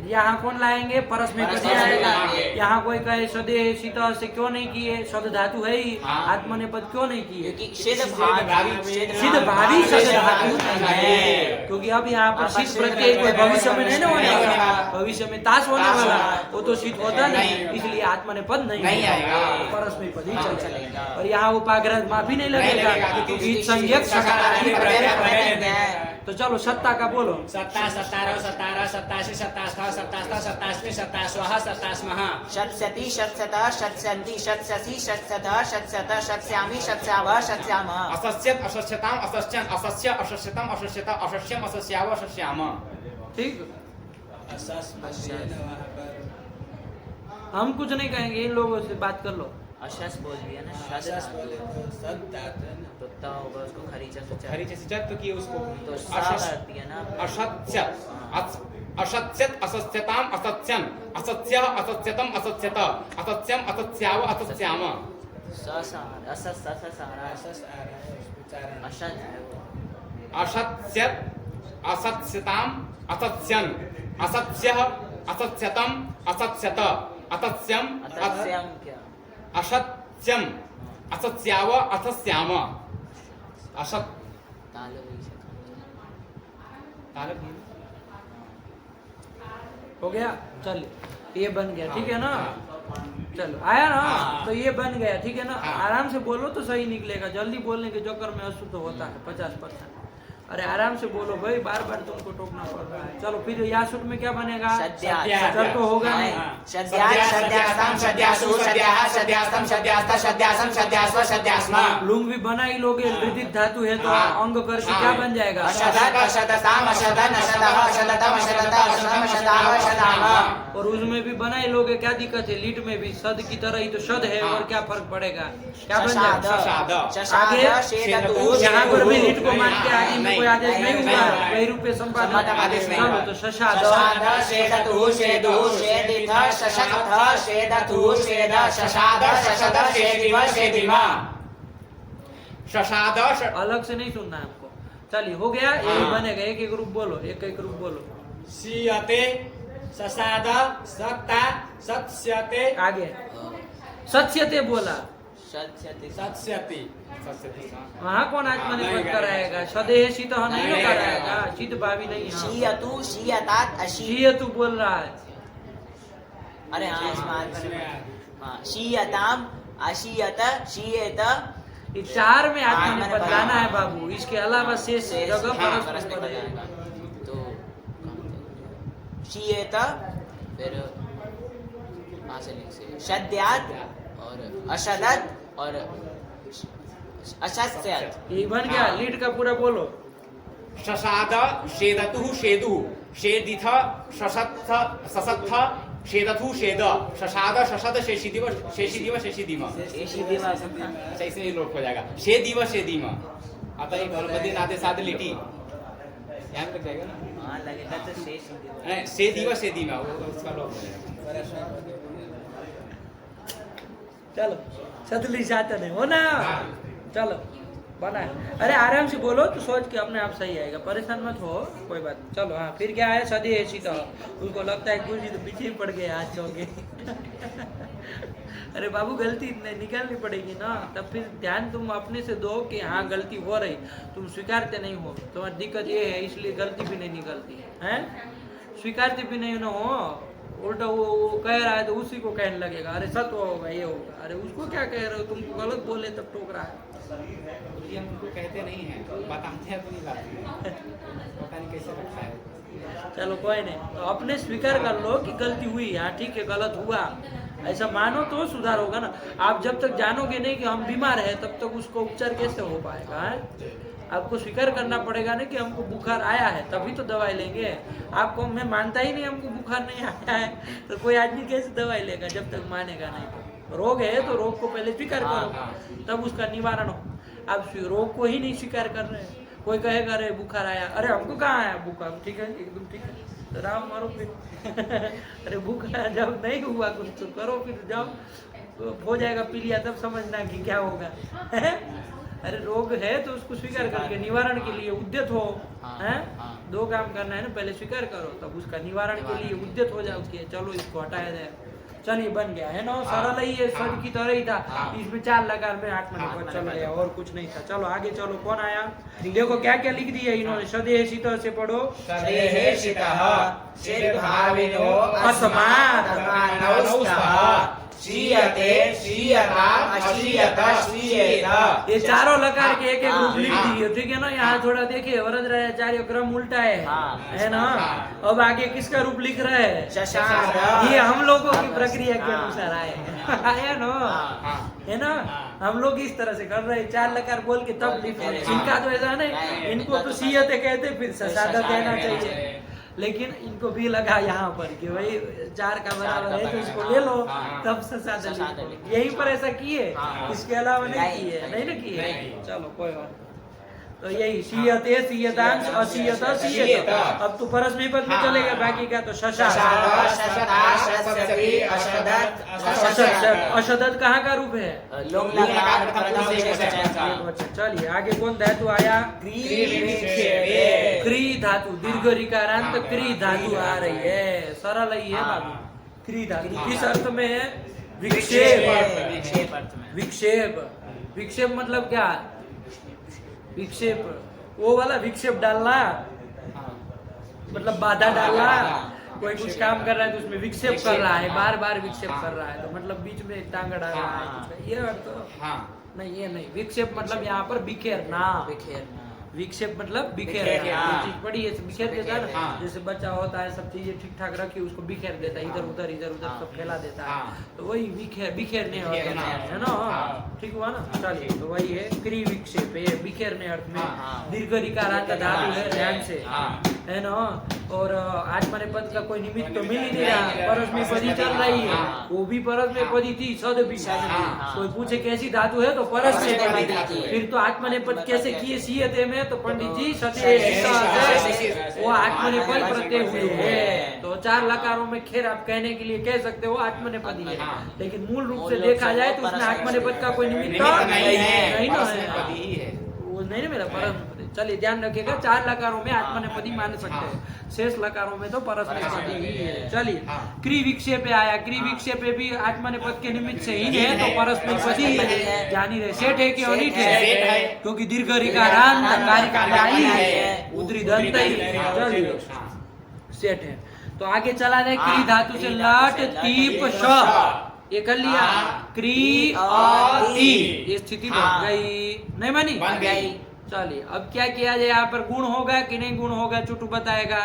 यहाँ कौन लाएंगे? परस्मैपदी परस्मैपदी आएगा। लाएंगे। यहाँ कोई कहे सदे शीतल से क्यों नहीं किए? शब्द धातु है ही, हाँ। आत्मनेपद क्यों नहीं किए? क्योंकि सिद्ध भावी सिद्ध भावी शब्द धातु नहीं है, क्योंकि अब यहाँ पर सिद्ध प्रत्यय कोई भविष्य में नहीं ना होने वाला, भविष्य में ताश होने वाला, वो तो सिद्ध होता नहीं, इसलिए आत्मनेपद नहीं आएगा। परस्मैपदी चलेगा। और यहाँ उपाग्रह माफी नहीं लगेगा, क्योंकि संज्ञक सकारात्मक सकारात्मक प्रत्यय है। तो चलो सत्ता का बोलो। सत्ता सत्तारः सत्तारः सत्तासी सत्तास्थः सत्तास्था सत्तास्मि सत्तास्वः सत्तास्मः। शत्स्यति शत्स्यतः शत्स्यन्ति शत्स्यसि शत्स्यतः शत्स्यतः शत्स्यामि शत्स्यावः शत्स्यामः। असस्यत असस्यताम असस्यन असस्य असस्यतम असस्यता असस्यम असस्याव असस्याम। ठीक, असस बस्येन वहाँ पर हम कुछ नहीं कहेंगे, इन लोगों से बात कर लो। अशस बोल दिया ना, शस असस बोले तो सद धातु है ना। तो त होगा उसको खरीचा से हरी से जब तो किए उसको तो सा कर दिया ना। असत्यत असत्यत असस्यताम असस्यन असस्य असस्यतम असस्यत असस्यम असस्याव असस्याम। ससार असस ससारा असस आ रहा है उच्चारण। अशस है वो। असत्यत असस्यताम असस्यन असस्य असस्यतम असस्यत असस्यम अतस्यम क्या? असत्यम असस्याव असस्याम। असत तालो ही से हो गया, चल ये बन गया, ठीक है ना? चलो आया ना, तो ये बन गया, ठीक है ना? आराम से बोलो तो सही निकलेगा, जल्दी बोलने के चक्कर में अशुद्ध होता है 50%। अरे आराम से बोलो भाई, बार बार तुमको टोकना पड़ रहा है। चलो फिर यासुट में क्या बनेगा? सद्यास। चल तो होगा नहीं। सद्यास सद्यास्ताम सद्यासु सद्याः सद्यास्तम सद्यास्ता सद्यासम सद्यास्व सद्यास्मा। लुंग भी बना ही लोगे, वृद्धित धातु है तो अंग करके क्या बन जाएगा? अशदत अशदताम अशदन अशदः अशदतम अशदता अशदम अशदाव अशदाम। और उसमें भी बना ही लोगे, क्या दिक्कत है? लीट में भी सद की तरह ही तो शद है, और क्या फर्क पड़ेगा? क्या बन जाएगा? शशाद शेदतु। यहाँ पर भी लीट को मान के आगे में कोई आदेश नहीं हुआ, वही रूपे संपादन आदेश नहीं चलो हुआ। तो शशाद शशाद शेदतु शेदु शेदिथ शशकथ शेदतु शेद शशाद शशद शेदिव शेदिमा। शशाद अलग से नहीं सुनना है हमको। चलिए हो गया, यही बनेगा। एक एक रूप बोलो, एक एक रूप बोलो। सीयते ससाद सत्ता सत्स्यते आगे सत्स्यते बोला, शत्स्यति सत्स्यति। वहाँ कौन आत्मनिर्भर कराएगा? सदेह शीत नहीं ना कराएगा, शीत भावी नहीं है। शीयतु शीयतात अशी। शीय तू बोल रहा है। अरे हाँ इसमें हाँ शीयताम अशीयत शीयत। ये चार में हाँ, आत्मनिर्भर मैंने बताना पढ़ा। है बाबू, इसके अलावा शेष जगह हाँ, परस्पर परस्पर है। तो शीयत फिर वहाँ से लिख से शद्यात और अशदत और अशस्यत। ये बन गया, लीड का पूरा बोलो। शशाद शेदतु शेदु शेदिथ शशत्थ ससत्थ शेदथु शेद शशाद शशद शेषिदिव शेषिदिव शेषिदिम। ऐसी दिवस अच्छा इसमें ही लोप हो जाएगा। शेदिव शेदिम। अतः एक बलबदी नादे साद लिटी यहाँ पे जाएगा ना। हाँ लगेगा तो शेष दिवस। नहीं, शेदिव शेदिम वो उसका लोप हो जाएगा। चलो सतली जाते नहीं हो ना, चलो बना है। अरे आराम से बोलो तो सोच के अपने आप सही आएगा, परेशान मत हो, कोई बात नहीं। चलो हाँ, फिर क्या है? सदी ऐसी तो उसको लगता है गुरुजी तो पीछे ही पड़ गए आज चौके। अरे बाबू गलती निकालनी पड़ेगी ना, तब फिर ध्यान तुम अपने से दो कि हाँ गलती हो रही, तुम स्वीकारते नहीं हो। तुम्हारी दिक्कत ये है, इसलिए गलती भी नहीं निकलती है। स्वीकारते भी नहीं ना हो, उल्टा वो कह रहा है तो उसी को कहने लगेगा अरे सत्य होगा ये होगा। अरे उसको क्या कह रहे हो, तुमको गलत बोले तब टोक रहा है। ये हम उनको कहते नहीं हैं, बताते हैं तो नहीं लाते, पता नहीं कैसे रखा है। चलो कोई नहीं, तो अपने स्वीकार कर लो कि गलती हुई, हाँ ठीक है गलत हुआ, ऐसा मानो तो सुधार होगा ना। आप जब तक जानोगे नहीं कि हम बीमार हैं तब तक उसको उपचार कैसे हो पाएगा? है आपको स्वीकार करना पड़ेगा ना कि हमको बुखार आया है, तभी तो दवाई लेंगे। आपको मैं मानता ही नहीं हमको बुखार नहीं आया है, तो कोई आदमी कैसे दवाई लेगा जब तक मानेगा नहीं तो। रोग है तो रोग को पहले स्वीकार करो, तब उसका निवारण हो। आप रोग को ही नहीं स्वीकार कर रहे हैं। कोई कहेगा अरे बुखार आया, अरे हमको कहाँ आया बुखार, ठीक है एकदम ठीक है, तो राम मारो फिर अरे बुखार जब नहीं हुआ कुछ तो करो, फिर जाओ तो हो जाएगा, पी लिया तब समझना कि क्या होगा अरे रोग है तो उसको स्वीकार करके निवारण के लिए उद्यत हो, हैं? दो काम करना है ना, पहले स्वीकार करो तब उसका निवारण के लिए उद्यत हो जाओ कि चलो इसको हटाया जाए। चलिए बन गया है ना, सरल ही है, सद की तरह ही था। इसमें 4 लकार में 8 मिनट चल गया और कुछ नहीं था। चलो आगे चलो, कौन आया देखो क्या क्या लिख दिया इन्होंने। सदेह शीत से पढ़ो, सदेहे शितः शीतभाविनो अस्मात् अस्मानौस्तः शीयते शीयताम् अशीयत शीयेत। ये चारों लकार के एक एक रूप लिख दिए, ठीक है ना। यहाँ थोड़ा देखिए वरदराचार्य क्रम उल्टा है ना। अब आगे किसका रूप लिख रहे हैं? शशांक। ये हम लोगों की प्रक्रिया के अनुसार आए ना, है ना। हम लोग इस तरह से कर रहे हैं, 4 लकार बोल के तब लिख रहे हैं। इनका तो ऐसा नहीं, इनको तो सीयते कहते फिर शशांक कहना चाहिए, लेकिन इनको भी लगा यहाँ पर कि भाई 4 का बराबर है तो इसको ले लो, तब शशांक यहीं पर ऐसा किए, इसके अलावा नहीं किए, नहीं ना किए। चलो कोई बात नहीं। तो यही शीयते शीयतांश अशीयत शीयत। अब तो परस्मै पद में चलेगा, बाकी का तो शशांक। अशदत कहाँ का रूप है? चलिए आगे कौन धातु आया? क्री धातु, दीर्घ ऋकारांत क्री धातु आ रही है, सरल ही है बाबू। क्री धातु किस अर्थ में है? विक्षेप। विक्षेप, विक्षेप मतलब क्या? विक्षेप वो वाला विक्षेप डालना, मतलब बाधा डालना। कोई कुछ काम कर रहा है तो उसमें विक्षेप कर रहा है, बार बार विक्षेप कर रहा है, तो मतलब बीच में एक टांगा डाल रहा है, ये अर्थ नहीं। ये नहीं, विक्षेप मतलब यहाँ पर बिखेरना। विक्षेप मतलब बिखेरना। चीज पड़ी है बिखेर देता है ना, जैसे बच्चा होता है सब चीजें ठीक ठाक रखी उसको बिखेर देता है, इधर उधर सब फैला देता है, तो वही बिखेरने है ना। ठीक हुआ ना। चलिए तो वही है क्री विक्षेप, ये बिखेरने अर्थ में। दीर्घ ऋकारांत धातु है, ध्यान से है ना। और आत्मने पद का कोई निमित्त तो मिल ही नहीं रहा, परस में पदी चल रही है, वो भी परस में पदी थी, सद भी। कोई पूछे कैसी धातु है तो परस में पदी थी। फिर तो आत्मने पद कैसे किए सीयते में, तो पंडित जी सत्य वो आत्मनेपद प्रत्यय हुए है, तो 4 लकारों में खैर आप कहने के लिए कह सकते हो आत्मनेपदी है, लेकिन मूल रूप से देखा जाए तो उसमें आत्मनेपद का कोई निमित्त नहीं है, वो नहीं ना मेरा परस्मैपदी। चलिए ध्यान रखिएगा, 4 लकारों में आत्मनेपदी मान सकते हैं, शेष लकारों में तो परस्मैपदी ही है। चलिए क्री विक्षेप आया, क्री विक्षेप भी आत्मनेपद के निमित्त से ही है, तो परस्मैपदी है। जानी रहे सेठ है कि अनिट है, क्योंकि दीर्घ ऋकारांत कार्य का डाली है, उदरी दंत ही। चलिए सेठ है, तो आगे चला जाए। क्री धातु से लट तीप श, ये कर लिया। क्री ती, ये स्थिति बन गई, नहीं बनी? बन गई। चलिए अब क्या किया जाए, यहाँ पर गुण होगा कि नहीं गुण होगा? चुटू बताएगा।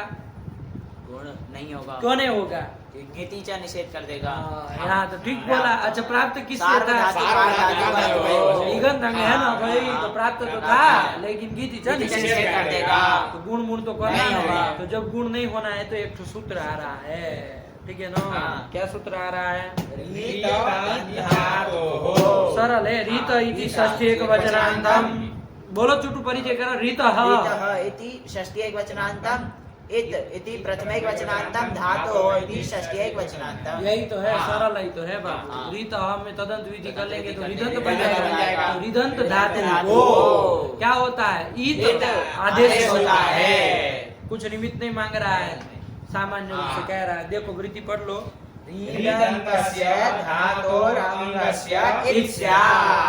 गुण नहीं होगा। क्यों नहीं होगा? नीतिचा निषेध कर देगा। यहाँ तो ठीक बोला। अच्छा प्राप्त किससे था? अंग है ना भाई, तो प्राप्त तो था, लेकिन गीतिचा निषेध कर देगा, तो गुण गुण तो करना है। तो जब गुण नहीं होना है तो एक सूत्र आ रहा है, ठीक है ना। क्या सूत्र आ रहा है? सरल है, रीत इति षष्ठी एक वचनांतम। बोलो चुटू परिचय करो। रीतः इति षष्ठी एक वचनांतम, इत इति प्रथम एक वचनांतम, धातु इति षष्ठी एक वचनांतम। यही तो है, सरल ही तो है बाबू। रीतः में तदंत विधि कर लेंगे तो रिदंत बन जाएगा, तो रिदंत धातु क्या होता है? इत आदेश होता है, कुछ निमित्त नहीं मांग रहा है, सामान्य रूप से कह रहा है। देखो वृत्ति पढ़ लो।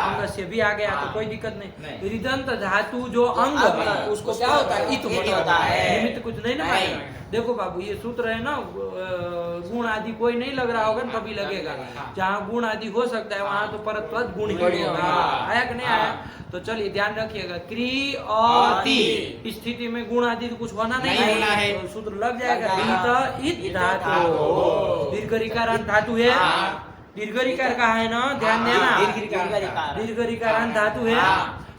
अंगस्य भी आ गया तो कोई दिक्कत नहीं। रिदंत धातु जो अंग उसको क्या होता है? इत होता है, निमित्त कुछ नहीं ना मांगना। देखो बाबू ये सूत्र है ना, गुण आदि कोई नहीं लग रहा होगा तभी लगेगा, जहाँ गुण आदि हो सकता है वहाँ तो परत्वाद गुण ही होगा। आया कि नहीं आया? तो चलिए ध्यान रखिएगा, क्री और ती स्थिति में गुण आदि तो कुछ होना नहीं है, तो सूत्र लग जाएगा। इत धातु दीर्घ ऋकारांत धातु है, दीर्घ ऋकार कहा है ना, ध्यान देना, दीर्घ ऋकारांत धातु है।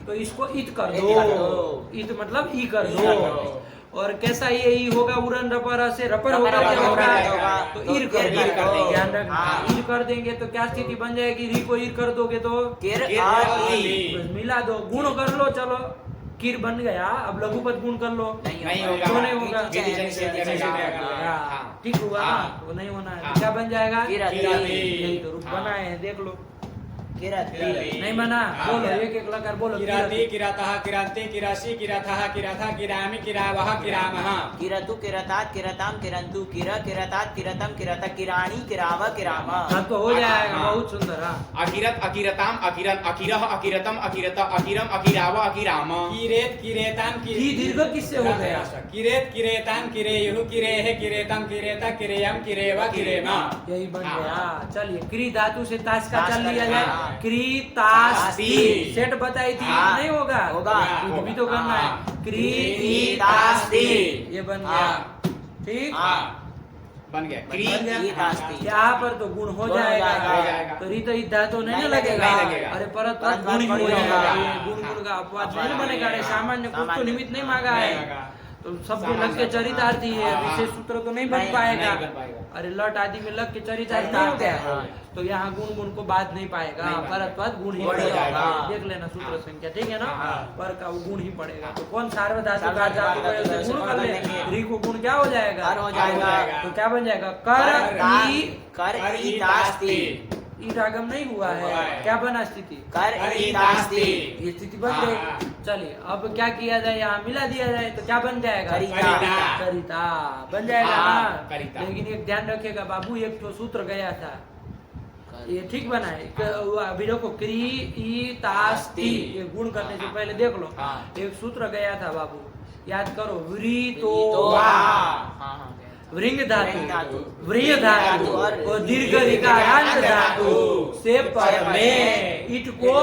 तो इसको इत कर इत कर दो, दो। इत मतलब ई कर ई कर दो। दो। और कैसा ये ई होगा उरन रपर से रपर होगा रपर क्या होगा, होगा तो ईर कर ईर कर देंगे, देंगे। ध्यान रखना हाँ। ईर कर देंगे तो क्या स्थिति बन जाएगी, री को ईर कर दोगे तो किर किर आती। बस मिला दो, गुण कर लो, चलो किर बन गया। अब लघुपद गुण कर लो, नहीं होगा। क्यों नहीं होगा? हाँ। ठीक हुआ हाँ। ना? तो नहीं होना है हाँ। तो क्या बन जाएगा, किराती। यही तो रूप हाँ। बनाए हैं, देख लो। किराती। नहीं बना, हाँ। बोलो एक एक लकार बोलो। किराती किरातः किरांति किरासी किराथः किराथा किरामि किरावः किरामः। किरतु किरतात किरताम किरंतु किर किरतात किरतम किरत किराणी किराव किराम। हाँ तो हो जाएगा, हाँ। बहुत सुंदर। हाँ अकिरत अकिरताम अकिरन अकिरह अकिरतम अकिरत अकिरम अकिराव अकिराम। किरेत किरेतान की दीर्घ किससे हो गया? किरेत किरेतान किरेयुः किरेह किरेतम किरेता किरेयम किरेव किरेमा। यही बन हाँ। गया। चलिए क्री धातु से ताश का ताश चल का लिया चल, जाए। हाँ। क्री तास्ती तास्ती। सेट बताई थी, हाँ। नहीं होगा? होगा। कुछ भी तो करना है। हाँ। क्री तास्ती। ये बन गया। हाँ। ठीक, हाँ। बन गया क्री बन गया। क्री तास्ती। यहाँ पर तो गुण हो गुण हो जाएगा। जाएगा। तो रीत धातु नहीं नहीं लगेगा। लगेगा। नहीं लगेगा। अरे परत परत गुण ही गुण हो ही जाएगा। होगा। ये गुण गुण का अपवाद नहीं बनेगा। अरे सामान्य कुछ तो सामान्य। निमित्त नहीं मांगा है, तो सब जो लग के सामान्य। चरितार्थी है, हाँ। विशेष सूत्र तो नहीं बन नहीं, पाएगा। नहीं बन पाएगा। अरे लट आदि में लग के चरितार्थ नहीं हो गया, हाँ। तो यहाँ गुण गुण को बात नहीं पाएगा। नहीं पाएगा। परत्वाद गुण ही गुण ही पड़ेगा। होगा। देख लेना सूत्र हाँ। संख्या, ठीक है ना? हाँ। पर का वो गुण ही पड़ेगा। तो कौन सार्वधातु का सार्वधातु धातु का का गुण गुण कर ले, लेंगे। री को गुण क्या हो जाएगा? कर हो जाएगा। तो क्या बन जाएगा? कर ई कर ईतास्ति। ईरागम नहीं हुआ हुआ है, है। क्या बना स्थिति? कर ईतास्ति। ये स्थिति बन हाँ। गई। चलिए अब क्या किया जाए, यहाँ मिला दिया जाए तो क्या बन जाएगा? करिता। करिता बन जाएगा हाँ, ना? करिता। लेकिन एक ध्यान रखिएगा बाबू, एक तो सूत्र गया था, ये ठीक बना है। अभी देखो क्री ई तास्ति, ये गुण करने से पहले देख लो। हाँ। एक सूत्र गया था बाबू, याद करो। व्री तो तो वा, हाँ। वृंग वृंग धातु, धातु, व्रिय धातु और दीर्घ विकारांत धातु से पर में इट को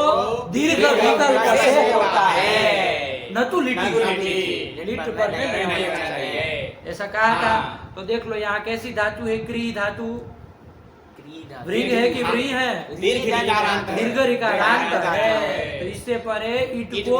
दीर्घ विकल्प से होता है, न तो लिटी। लिट पर में नहीं होना चाहिए, ऐसा कहा था। तो देख लो यहाँ कैसी धातु है, क्री धातु। वृंग है कि व्री है? दीर्घ विकारांत है। दीर्घ विकारांत है, तो इससे परे इट को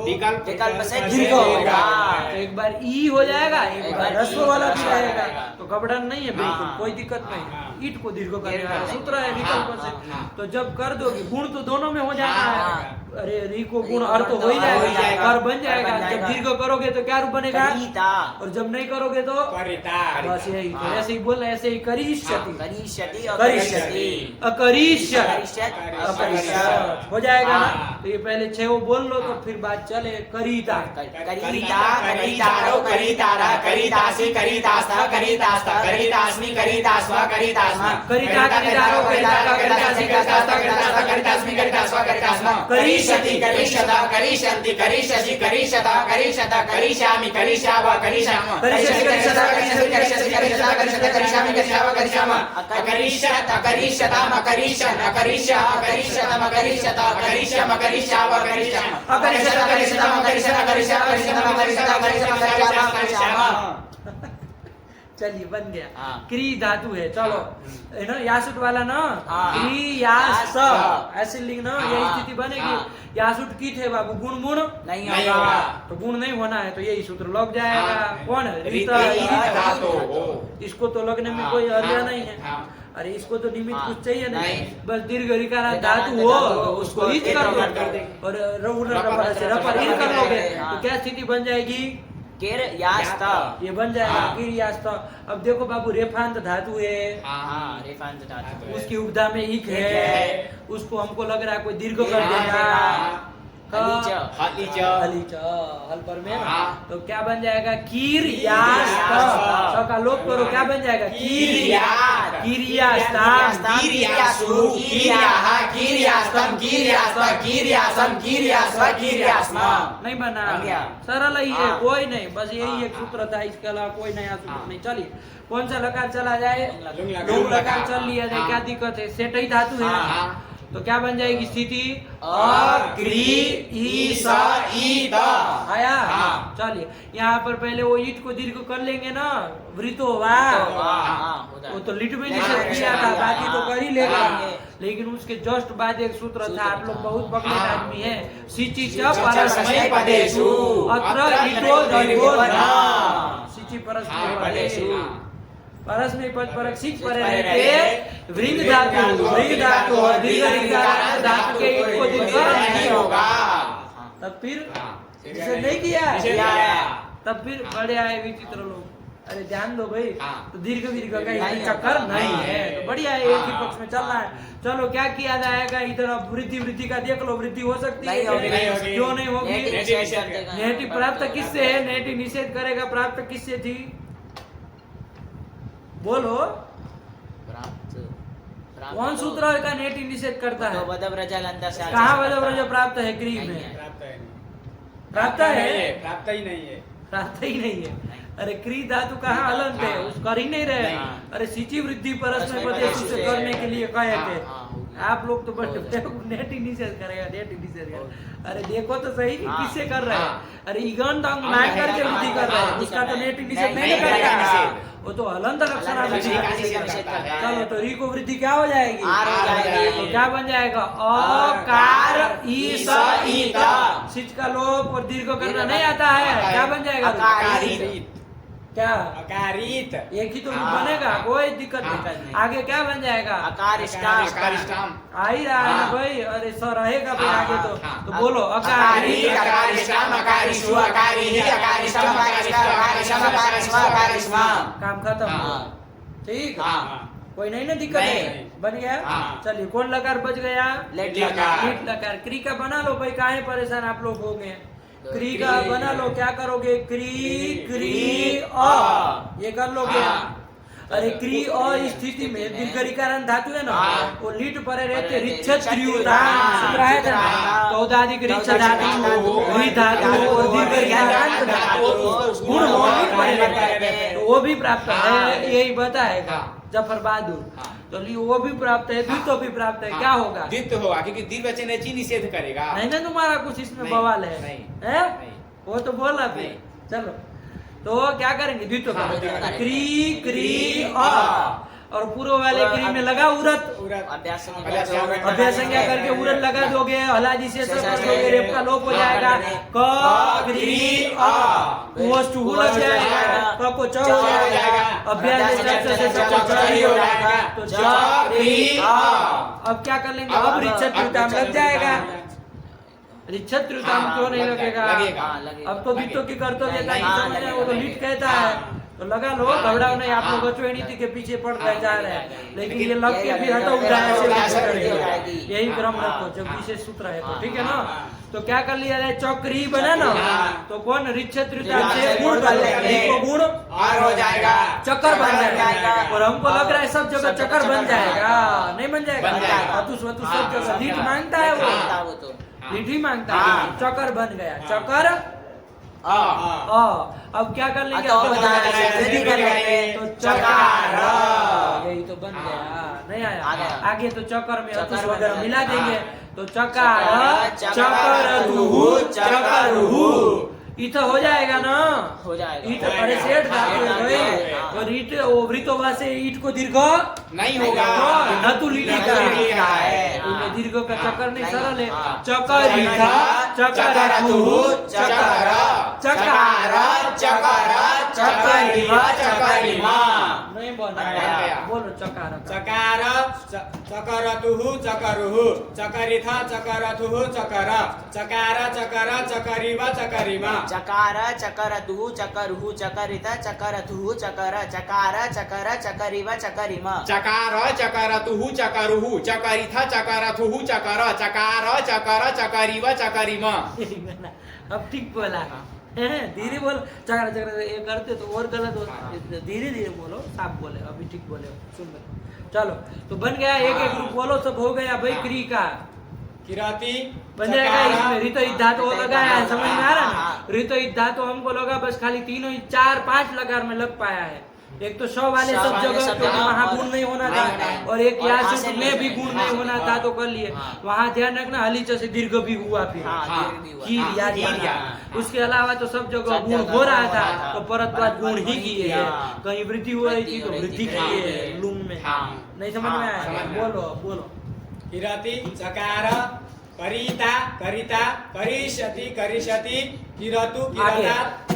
विकल्प विकल्प से दीर्घ दीर्घ होगा। होगा। तो एक बार ई हो जाएगा, एक एक बार बार रस्व ई वाला भी हो रहेगा। जाएगा। तो घबरान नहीं है बिल्कुल, हाँ। कोई दिक्कत हाँ। नहीं। ईट को दीर्घ करने दीर्घ वाला करने सूत्र है विकल्प हाँ, से। हाँ। तो जब कर दोगे, गुण तो दोनों में हो जाना हाँ। है। अरे री को री गुण को अर्थ गुण हो ही तो हो ही जाएगा जाएगा। और बन जाएगा। बन जब जाएगा। दीर्घ करोगे तो क्या रूप बनेगा? करिता। और जब नहीं करोगे तो करिता। बस यही। तो हाँ। ऐसे ही बोल, ऐसे ही करिष्यति, करिष्यति और करिष्यति, करिष्यति। अकरिष्य, करिष्यत, अपरिष्यत हो जाएगा ना? हाँ। तो ये पहले 6 वो बोल लो, तो फिर बात चले। करीता, करिता करितारो करितारा करितासि करितास्ता करितास्ता करितास्मि करितास्वा करितास्मा करिता करितारो करिताका करितासि करितास्ता करितास्ता करितास्मि करितास्वा करितास्मा करिष्यति करिष्यता करिष्यन्ति करिष्यसि करिष्यता करिष्यता करिष्यामि करिष्याव करिष्याम करिष्यसि करिष्यता करिष्यसि करिष्यसि करिष्यता करिष्यता करिष्यामि करिष्याव करिष्याम अकरिष्यत अकरिष्यताम अकरिष्यन् अकरिष्य अकरिष्यतम अकरिष्यत अकरिष्यम अकरिष्याव अकरिष्याम अकरिष्यत अकरिष्यतम अकरिष्यत अकरिष्य अकरिष्यतम अकरिष्यत अकरिष्यम अकरिष्याम। चलिए बन गया। हाँ। क्री धातु है, चलो है ना? यासुट वाला ना, हाँ। क्री यास यास। ऐसे लिखना, हाँ। यही स्थिति बनेगी। हाँ। यासुट की थे बाबू, गुण गुण नहीं नहीं होगा। होगा। तो गुण नहीं होना है, तो यही सूत्र लग जाएगा। हाँ। कौन? रीता, रीता धातु। धातु। इसको तो लगने में हाँ, कोई अर्या हाँ, नहीं है। हाँ। अरे इसको तो निमित्त हाँ, कुछ चाहिए नहीं, नहीं। बस दीर्घ रिकारा रिकारा धातु हो धातु तो हो, उसको उसको ईद ईद कर कर दो देंगे। और रघुना रपर रपर से रपर ईद कर लोगे हाँ। तो क्या स्थिति बन जाएगी? केर यास्ता। ये बन जाएगा हाँ। गिर यास्ता। अब देखो बाबू, रेफांत धातु है, हाँ रेफांत धातु। उसकी उपधा में इक इक है, है। उसको हमको लग रहा है कोई दीर्घ कर हाँ, देगा। हाँ। हलीच। हलीच। हलीच, हल पर में ना। हाँ। तो क्या बन जाएगा? कीर यास्ता। का लोप करो, क्या बन जाएगा? कीर्यात। कीर्यास्ता। कीर्यासु कीर्याः कीर्यास्तम कीर्यास्ता कीर्यासम कीर्यास्वा कीर्यास्मा। नहीं बना, बन गया। सरल ही है, हाँ। कोई नहीं, बस यही हाँ, एक सूत्र था, इसके अलावा कोई नया सूत्र हाँ। नहीं। चलिए कौन सा लकार चला जाए? लुंग लकार। लुंग लकार चल लिया जाए, हाँ। क्या दिक्कत है? सेठ ही धातु है। हाँ। तो क्या बन जाएगी स्थिति? अक्रीईत। आया? हाँ। चलिए यहाँ पर पहले वो ईट को दीर्घ कर लेंगे ना, वृतो वा, वो तो लिट में निषेध किया था, बाकी तो कर ही लेगा। लेकिन उसके जस्ट बाद एक सूत्र था, आप लोग बहुत पकड़े आदमी है, सिचि च परस्मै पदेषु अत्र लिटो दीर्घो न। सिचि परस्मै पदेषु, परस्मै पद परक सिच परे रहते वृंग धातु और दीर्घ धातु के ईट को दीर्घ नहीं होगा। तब फिर निषेध नहीं किया, तब फिर बड़े आए विचित्र लोग, अरे ध्यान दो भाई, तो दीर्घ वीर्घ का ये चक्कर नहीं है, तो बढ़िया है, एक ही पक्ष में चल रहा है। चलो क्या किया जाएगा इधर? अब वृद्धि का देख लो, वृद्धि हो सकती है? क्यों नहीं होगी? नेति प्राप्त किससे है? नेति निषेध करेगा, प्राप्त किससे थी? बोलो, कौन सूत्र का नेति निषेध करता है? कहाँ वदव्रज प्राप्त है? क्री में प्राप्त है, प्राप्त ही नहीं है। प्राप्त ही नहीं है। अरे क्री धातु कहाँ हलंत है, उस कर ही नहीं रहे। अरे सिचि वृद्धि परस्मै पदेषु से करने के लिए कहे थे। आप लोग तो बड़े नेट ही निषेध करेगा, नेट ही निषेध करेगा। अरे देखो तो सही कि किससे कर रहे हैं। अरे इगन तंग नाक करके वृद्धि कर रहे हैं, उसका तो नेट ही निषेध नहीं करेगा, वो तो हलंत लक्षण वृद्धि। चलो तो री को वृद्धि क्या हो जाएगी? तो क्या बन जाएगा? अकार ईस ईत। सिच का लोप और दीर्घ करना नहीं आता है, क्या बन जाएगा? क्या? अकारित। एक ही तो बनेगा, कोई दिक्कत नहीं। आगे क्या बन जाएगा? अकारिष्टाम। आ ही रहा है ना भाई, अरे सर रहेगा फिर आगे तो बोलो अकारी काम खत्म। ठीक, कोई नहीं ना दिक्कत है, बन गया। चलिए कौन लकार बच गया? लेट लकार। क्री का बना लो भाई, काहे परेशान आप लोग हो गए? क्री का बना लो, क्या करोगे? क्री अ, ये कर लोगे। अरे क्री अ स्थिति में दीर्घ धातु है ना, वो लीट परे रहते सूत्र है ना, तौदादिक रिच्छ धातु, री धातु और दीर्घ गुण परे रहते, तो वो भी प्राप्त है, यही बताएगा जफर बहादुर। तो वो भी प्राप्त है, द्वित्व भी प्राप्त है। क्या होगा? द्वित्व होगा, क्योंकि द्विवचन है, जी निषेध करेगा। नहीं ना तुम्हारा कुछ इसमें बवाल है? हैं? वो तो बोला फिर। चलो तो क्या करेंगे? द्वित्व क्री क्री अ, और पूर्व वाले क्री में लगा उरत, अभ्यास संज्ञा करके उरत लगा दोगे, हलाजी से सब कर दोगे, रेप का लोप हो जाएगा। क क्री अ टू लग जाएगा, क को च हो जाएगा, अभ्यास से च ही हो जाएगा, तो च क्री अ। अब क्या कर लेंगे? अब रिच्छत्रुताम लग जाएगा। रिच्छत्रुताम क्यों नहीं लगेगा? अब तो द्वित्व की कर्तव्यता की समझ है, वो तो लीट कहता है, तो लगा लो, घबराओ नहीं। आप लोग अचवेणीति के पीछे पड़ रहे जा रहे हैं, लेकिन ये लग के फिर हटो उठाए, यही क्रम रखो जब विशेष सूत्र है तो, ठीक है ना। तो क्या कर लिया जाए? चक्री बना ना, तो कौन? रिच्छत्रुताम से गुण कर लेंगे, गुण और हो जाएगा, चक्कर बन जाएगा। और हमको लग रहा है सब जगह चक्कर बन जाएगा, नहीं बन जाएगा? अतुष सब जगह लीट मांगता है, वो लीट ही मांगता है। चक्कर बन गया, चक्कर अब क्या कर लेंगे? तो चकार, यही तो बन गया, नहीं आया? आगे तो चक्कर में अतुष वगैरह मिला देंगे, तो चकार चकरुहु इत हो जाएगा ना, हो जाएगा। ईट अरे सेठ धातु है भाई, और ईट वो वृतोवा से ईट को दीर्घ नहीं होगा, धातु लीटी का है, इनमें दीर्घ का चक्कर नहीं, सरल है। चकरिथा चकरतु चकर चकार चकर चकरिवा चकरिमा, नहीं बोलना, बोलो चकार चकार चकरतुहु चकरुहु चकरिथा चकरतुहु चकर चकार चकर चकरिवा चकरिमा, चकार चकरतुहु चकरुहु चकरिता चकरतुहु चकर चकार चकर चकरिवा चकरिमा, चकार चकरतुहु चकरुहु चकरिथा चकरतुहु चकर चकार चकर चकरिवा चकरिमा। अब ठीक बोला, धीरे बोलो, चकर चकर ये करते तो और गलत होता, धीरे धीरे बोलो, साफ बोले, अभी ठीक बोले, सुन लो। चलो तो बन गया, एक एक रूप बोलो, सब हो गया भाई। क्री का किराती बन जाएगा, इसमें रितो धातु लगाया है, समझ में आ रहा है ना? रितो धातु हमको लगा बस खाली तीनों ही 4-5 लकार में लग पाया है, एक तो श वाले श सब वाले जगह सब क्योंकि जगह वहाँ पर गुण नहीं होना नहीं, था नहीं। और एक और या यहाँ से से में भी नहीं, गुण हाँ, नहीं होना था तो कर लिए। हाँ। वहाँ ध्यान रखना हलीच से दीर्घ भी हुआ फिर हाँ, दीर्घ भी हुआ। कीर हाँ, याद कीर रखना। याद। उसके अलावा तो सब जगह सब गुण जगह हो रहा गुण हो था रहा था। तो परत्वाद गुण ही किए है। हाँ। कहीं वृद्धि हो रही थी तो वृद्धि हो रही वृद्धि थी। किए हाँ। है लुंग में। हाँ। नहीं समझ में हाँ, आया? समझ में आया। बोलो बोलो। किरति चकार करिता करिता करिष्यति करिष्यति किरतु किरतात्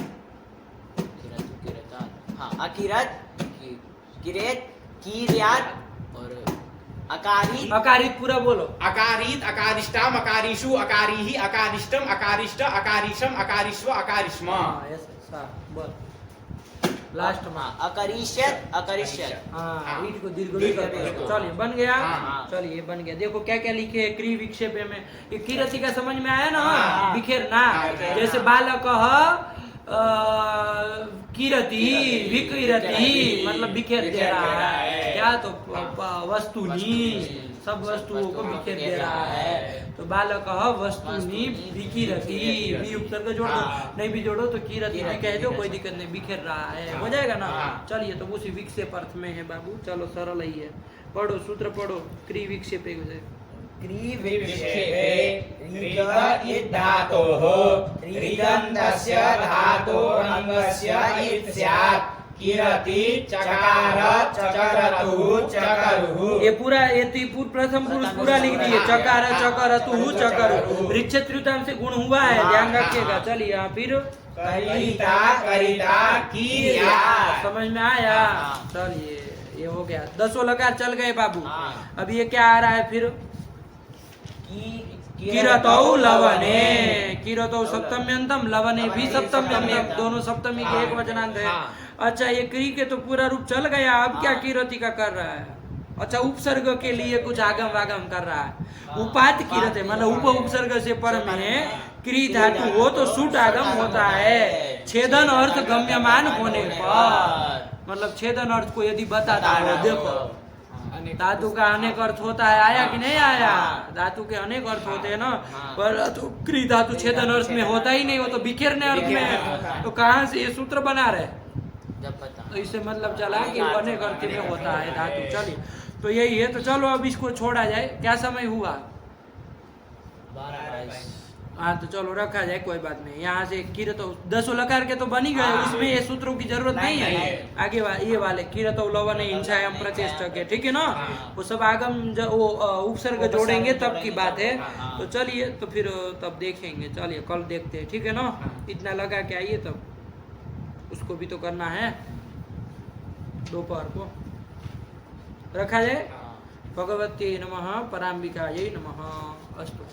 हाँ, अकिरत किरेत किर्यात और अकारित अकारित पूरा बोलो। अकारित अकारिष्टाम अकारिषु अकारिहि अकारिष्टम अकारिष्ट अकारिशम अकारिष्व अकारिष्म। हाँ, ऐसे, हाँ, बोल। लास्ट में हाँ, अकरिष्यत अकरिष्यत हाँ, ईट को दीर्घ दीर्घ करते दीर्घ। हैं। चलिए बन गया। हाँ। चलिए बन गया। देखो क्या क्या लिखे है क्री विक्षेप में। ये किरति का समझ में आया ना? हाँ। बिखेरना। हाँ, जैसे बालक किरति विकिरति मतलब बिखेर दे रहा है। क्या तो वस्तुनी सब वस्तुओं को बिखेर दे रहा है। तो बालक वस्तुनी विकिरति भी उपसर्ग जोड़ दो, नहीं भी जोड़ो तो किरति भी कह दो, कोई दिक्कत नहीं, बिखेर रहा है, हो जाएगा ना। चलिए तो उसी विक्षेप अर्थ में है बाबू। चलो सरल ही है, पढ़ो सूत्र पढ़ो। क्री विक्षेप धातोः ऋदन्तस्य धातोरङ्गस्य इत् स्यात् किरति चकार चकरतु चकरुः। ये पूरा प्रथम पुरुष पूरा लिख दिए। चकार चकरतु चकरु ऋक्षत्रुताम से गुण हुआ है, ध्यान रखिएगा। चलिए यहाँ फिर करिता करिता किर्यात्। समझ में आया? चलिए ये हो गया। 10 लकार चल गए बाबू। अब ये क्या आ रहा है फिर? किरतौ लवने। किरतौ सप्तम्यंतम लवने भी सप्तम्यंतम, दोनों सप्तमी के एक वचनांत है। अच्छा ये क्री के तो पूरा रूप चल गया। अब क्या किरति का कर रहा है? अच्छा उपसर्ग के लिए कुछ आगम वागम कर रहा है। उपात किरत है मतलब उप उपसर्ग से पर में क्री धातु हो तो सुट आगम होता है। छेदन अर्थ गम्यमान होने पर मतलब छेदन अर्थ को यदि बताता हो। देखो धातु का अनेक अर्थ होता है, आया कि नहीं आया? धातु के अनेक अर्थ होते हैं ना, पर तो क्री धातु छेदन अर्थ में होता ही नहीं, वो तो बिखेरने अर्थ में है। तो कहाँ से ये सूत्र बना रहे? तो इससे मतलब चला कि वो अनेक अर्थ में होता है धातु। चलिए तो यही है। तो चलो अब इसको छोड़ा जाए। क्या समय हुआ? हाँ तो चलो रखा जाए, कोई बात नहीं। यहाँ से किरत 10 लकार के तो बन ही गए, उसमें ये सूत्रों की जरूरत नहीं है। आगे ये वाले किरत लवन इंशायम प्रतिष्ठा के, ठीक है ना? वो सब आगम वो उपसर्ग जोड़ेंगे तब की बात है। तो चलिए तो फिर तब देखेंगे। चलिए कल देखते हैं, ठीक है ना? इतना लगा के आइए, तब उसको भी तो करना है दोपहर को। रखा जाए। भगवत्यै नमः, पराम्बिकायै नमः। अस्तु।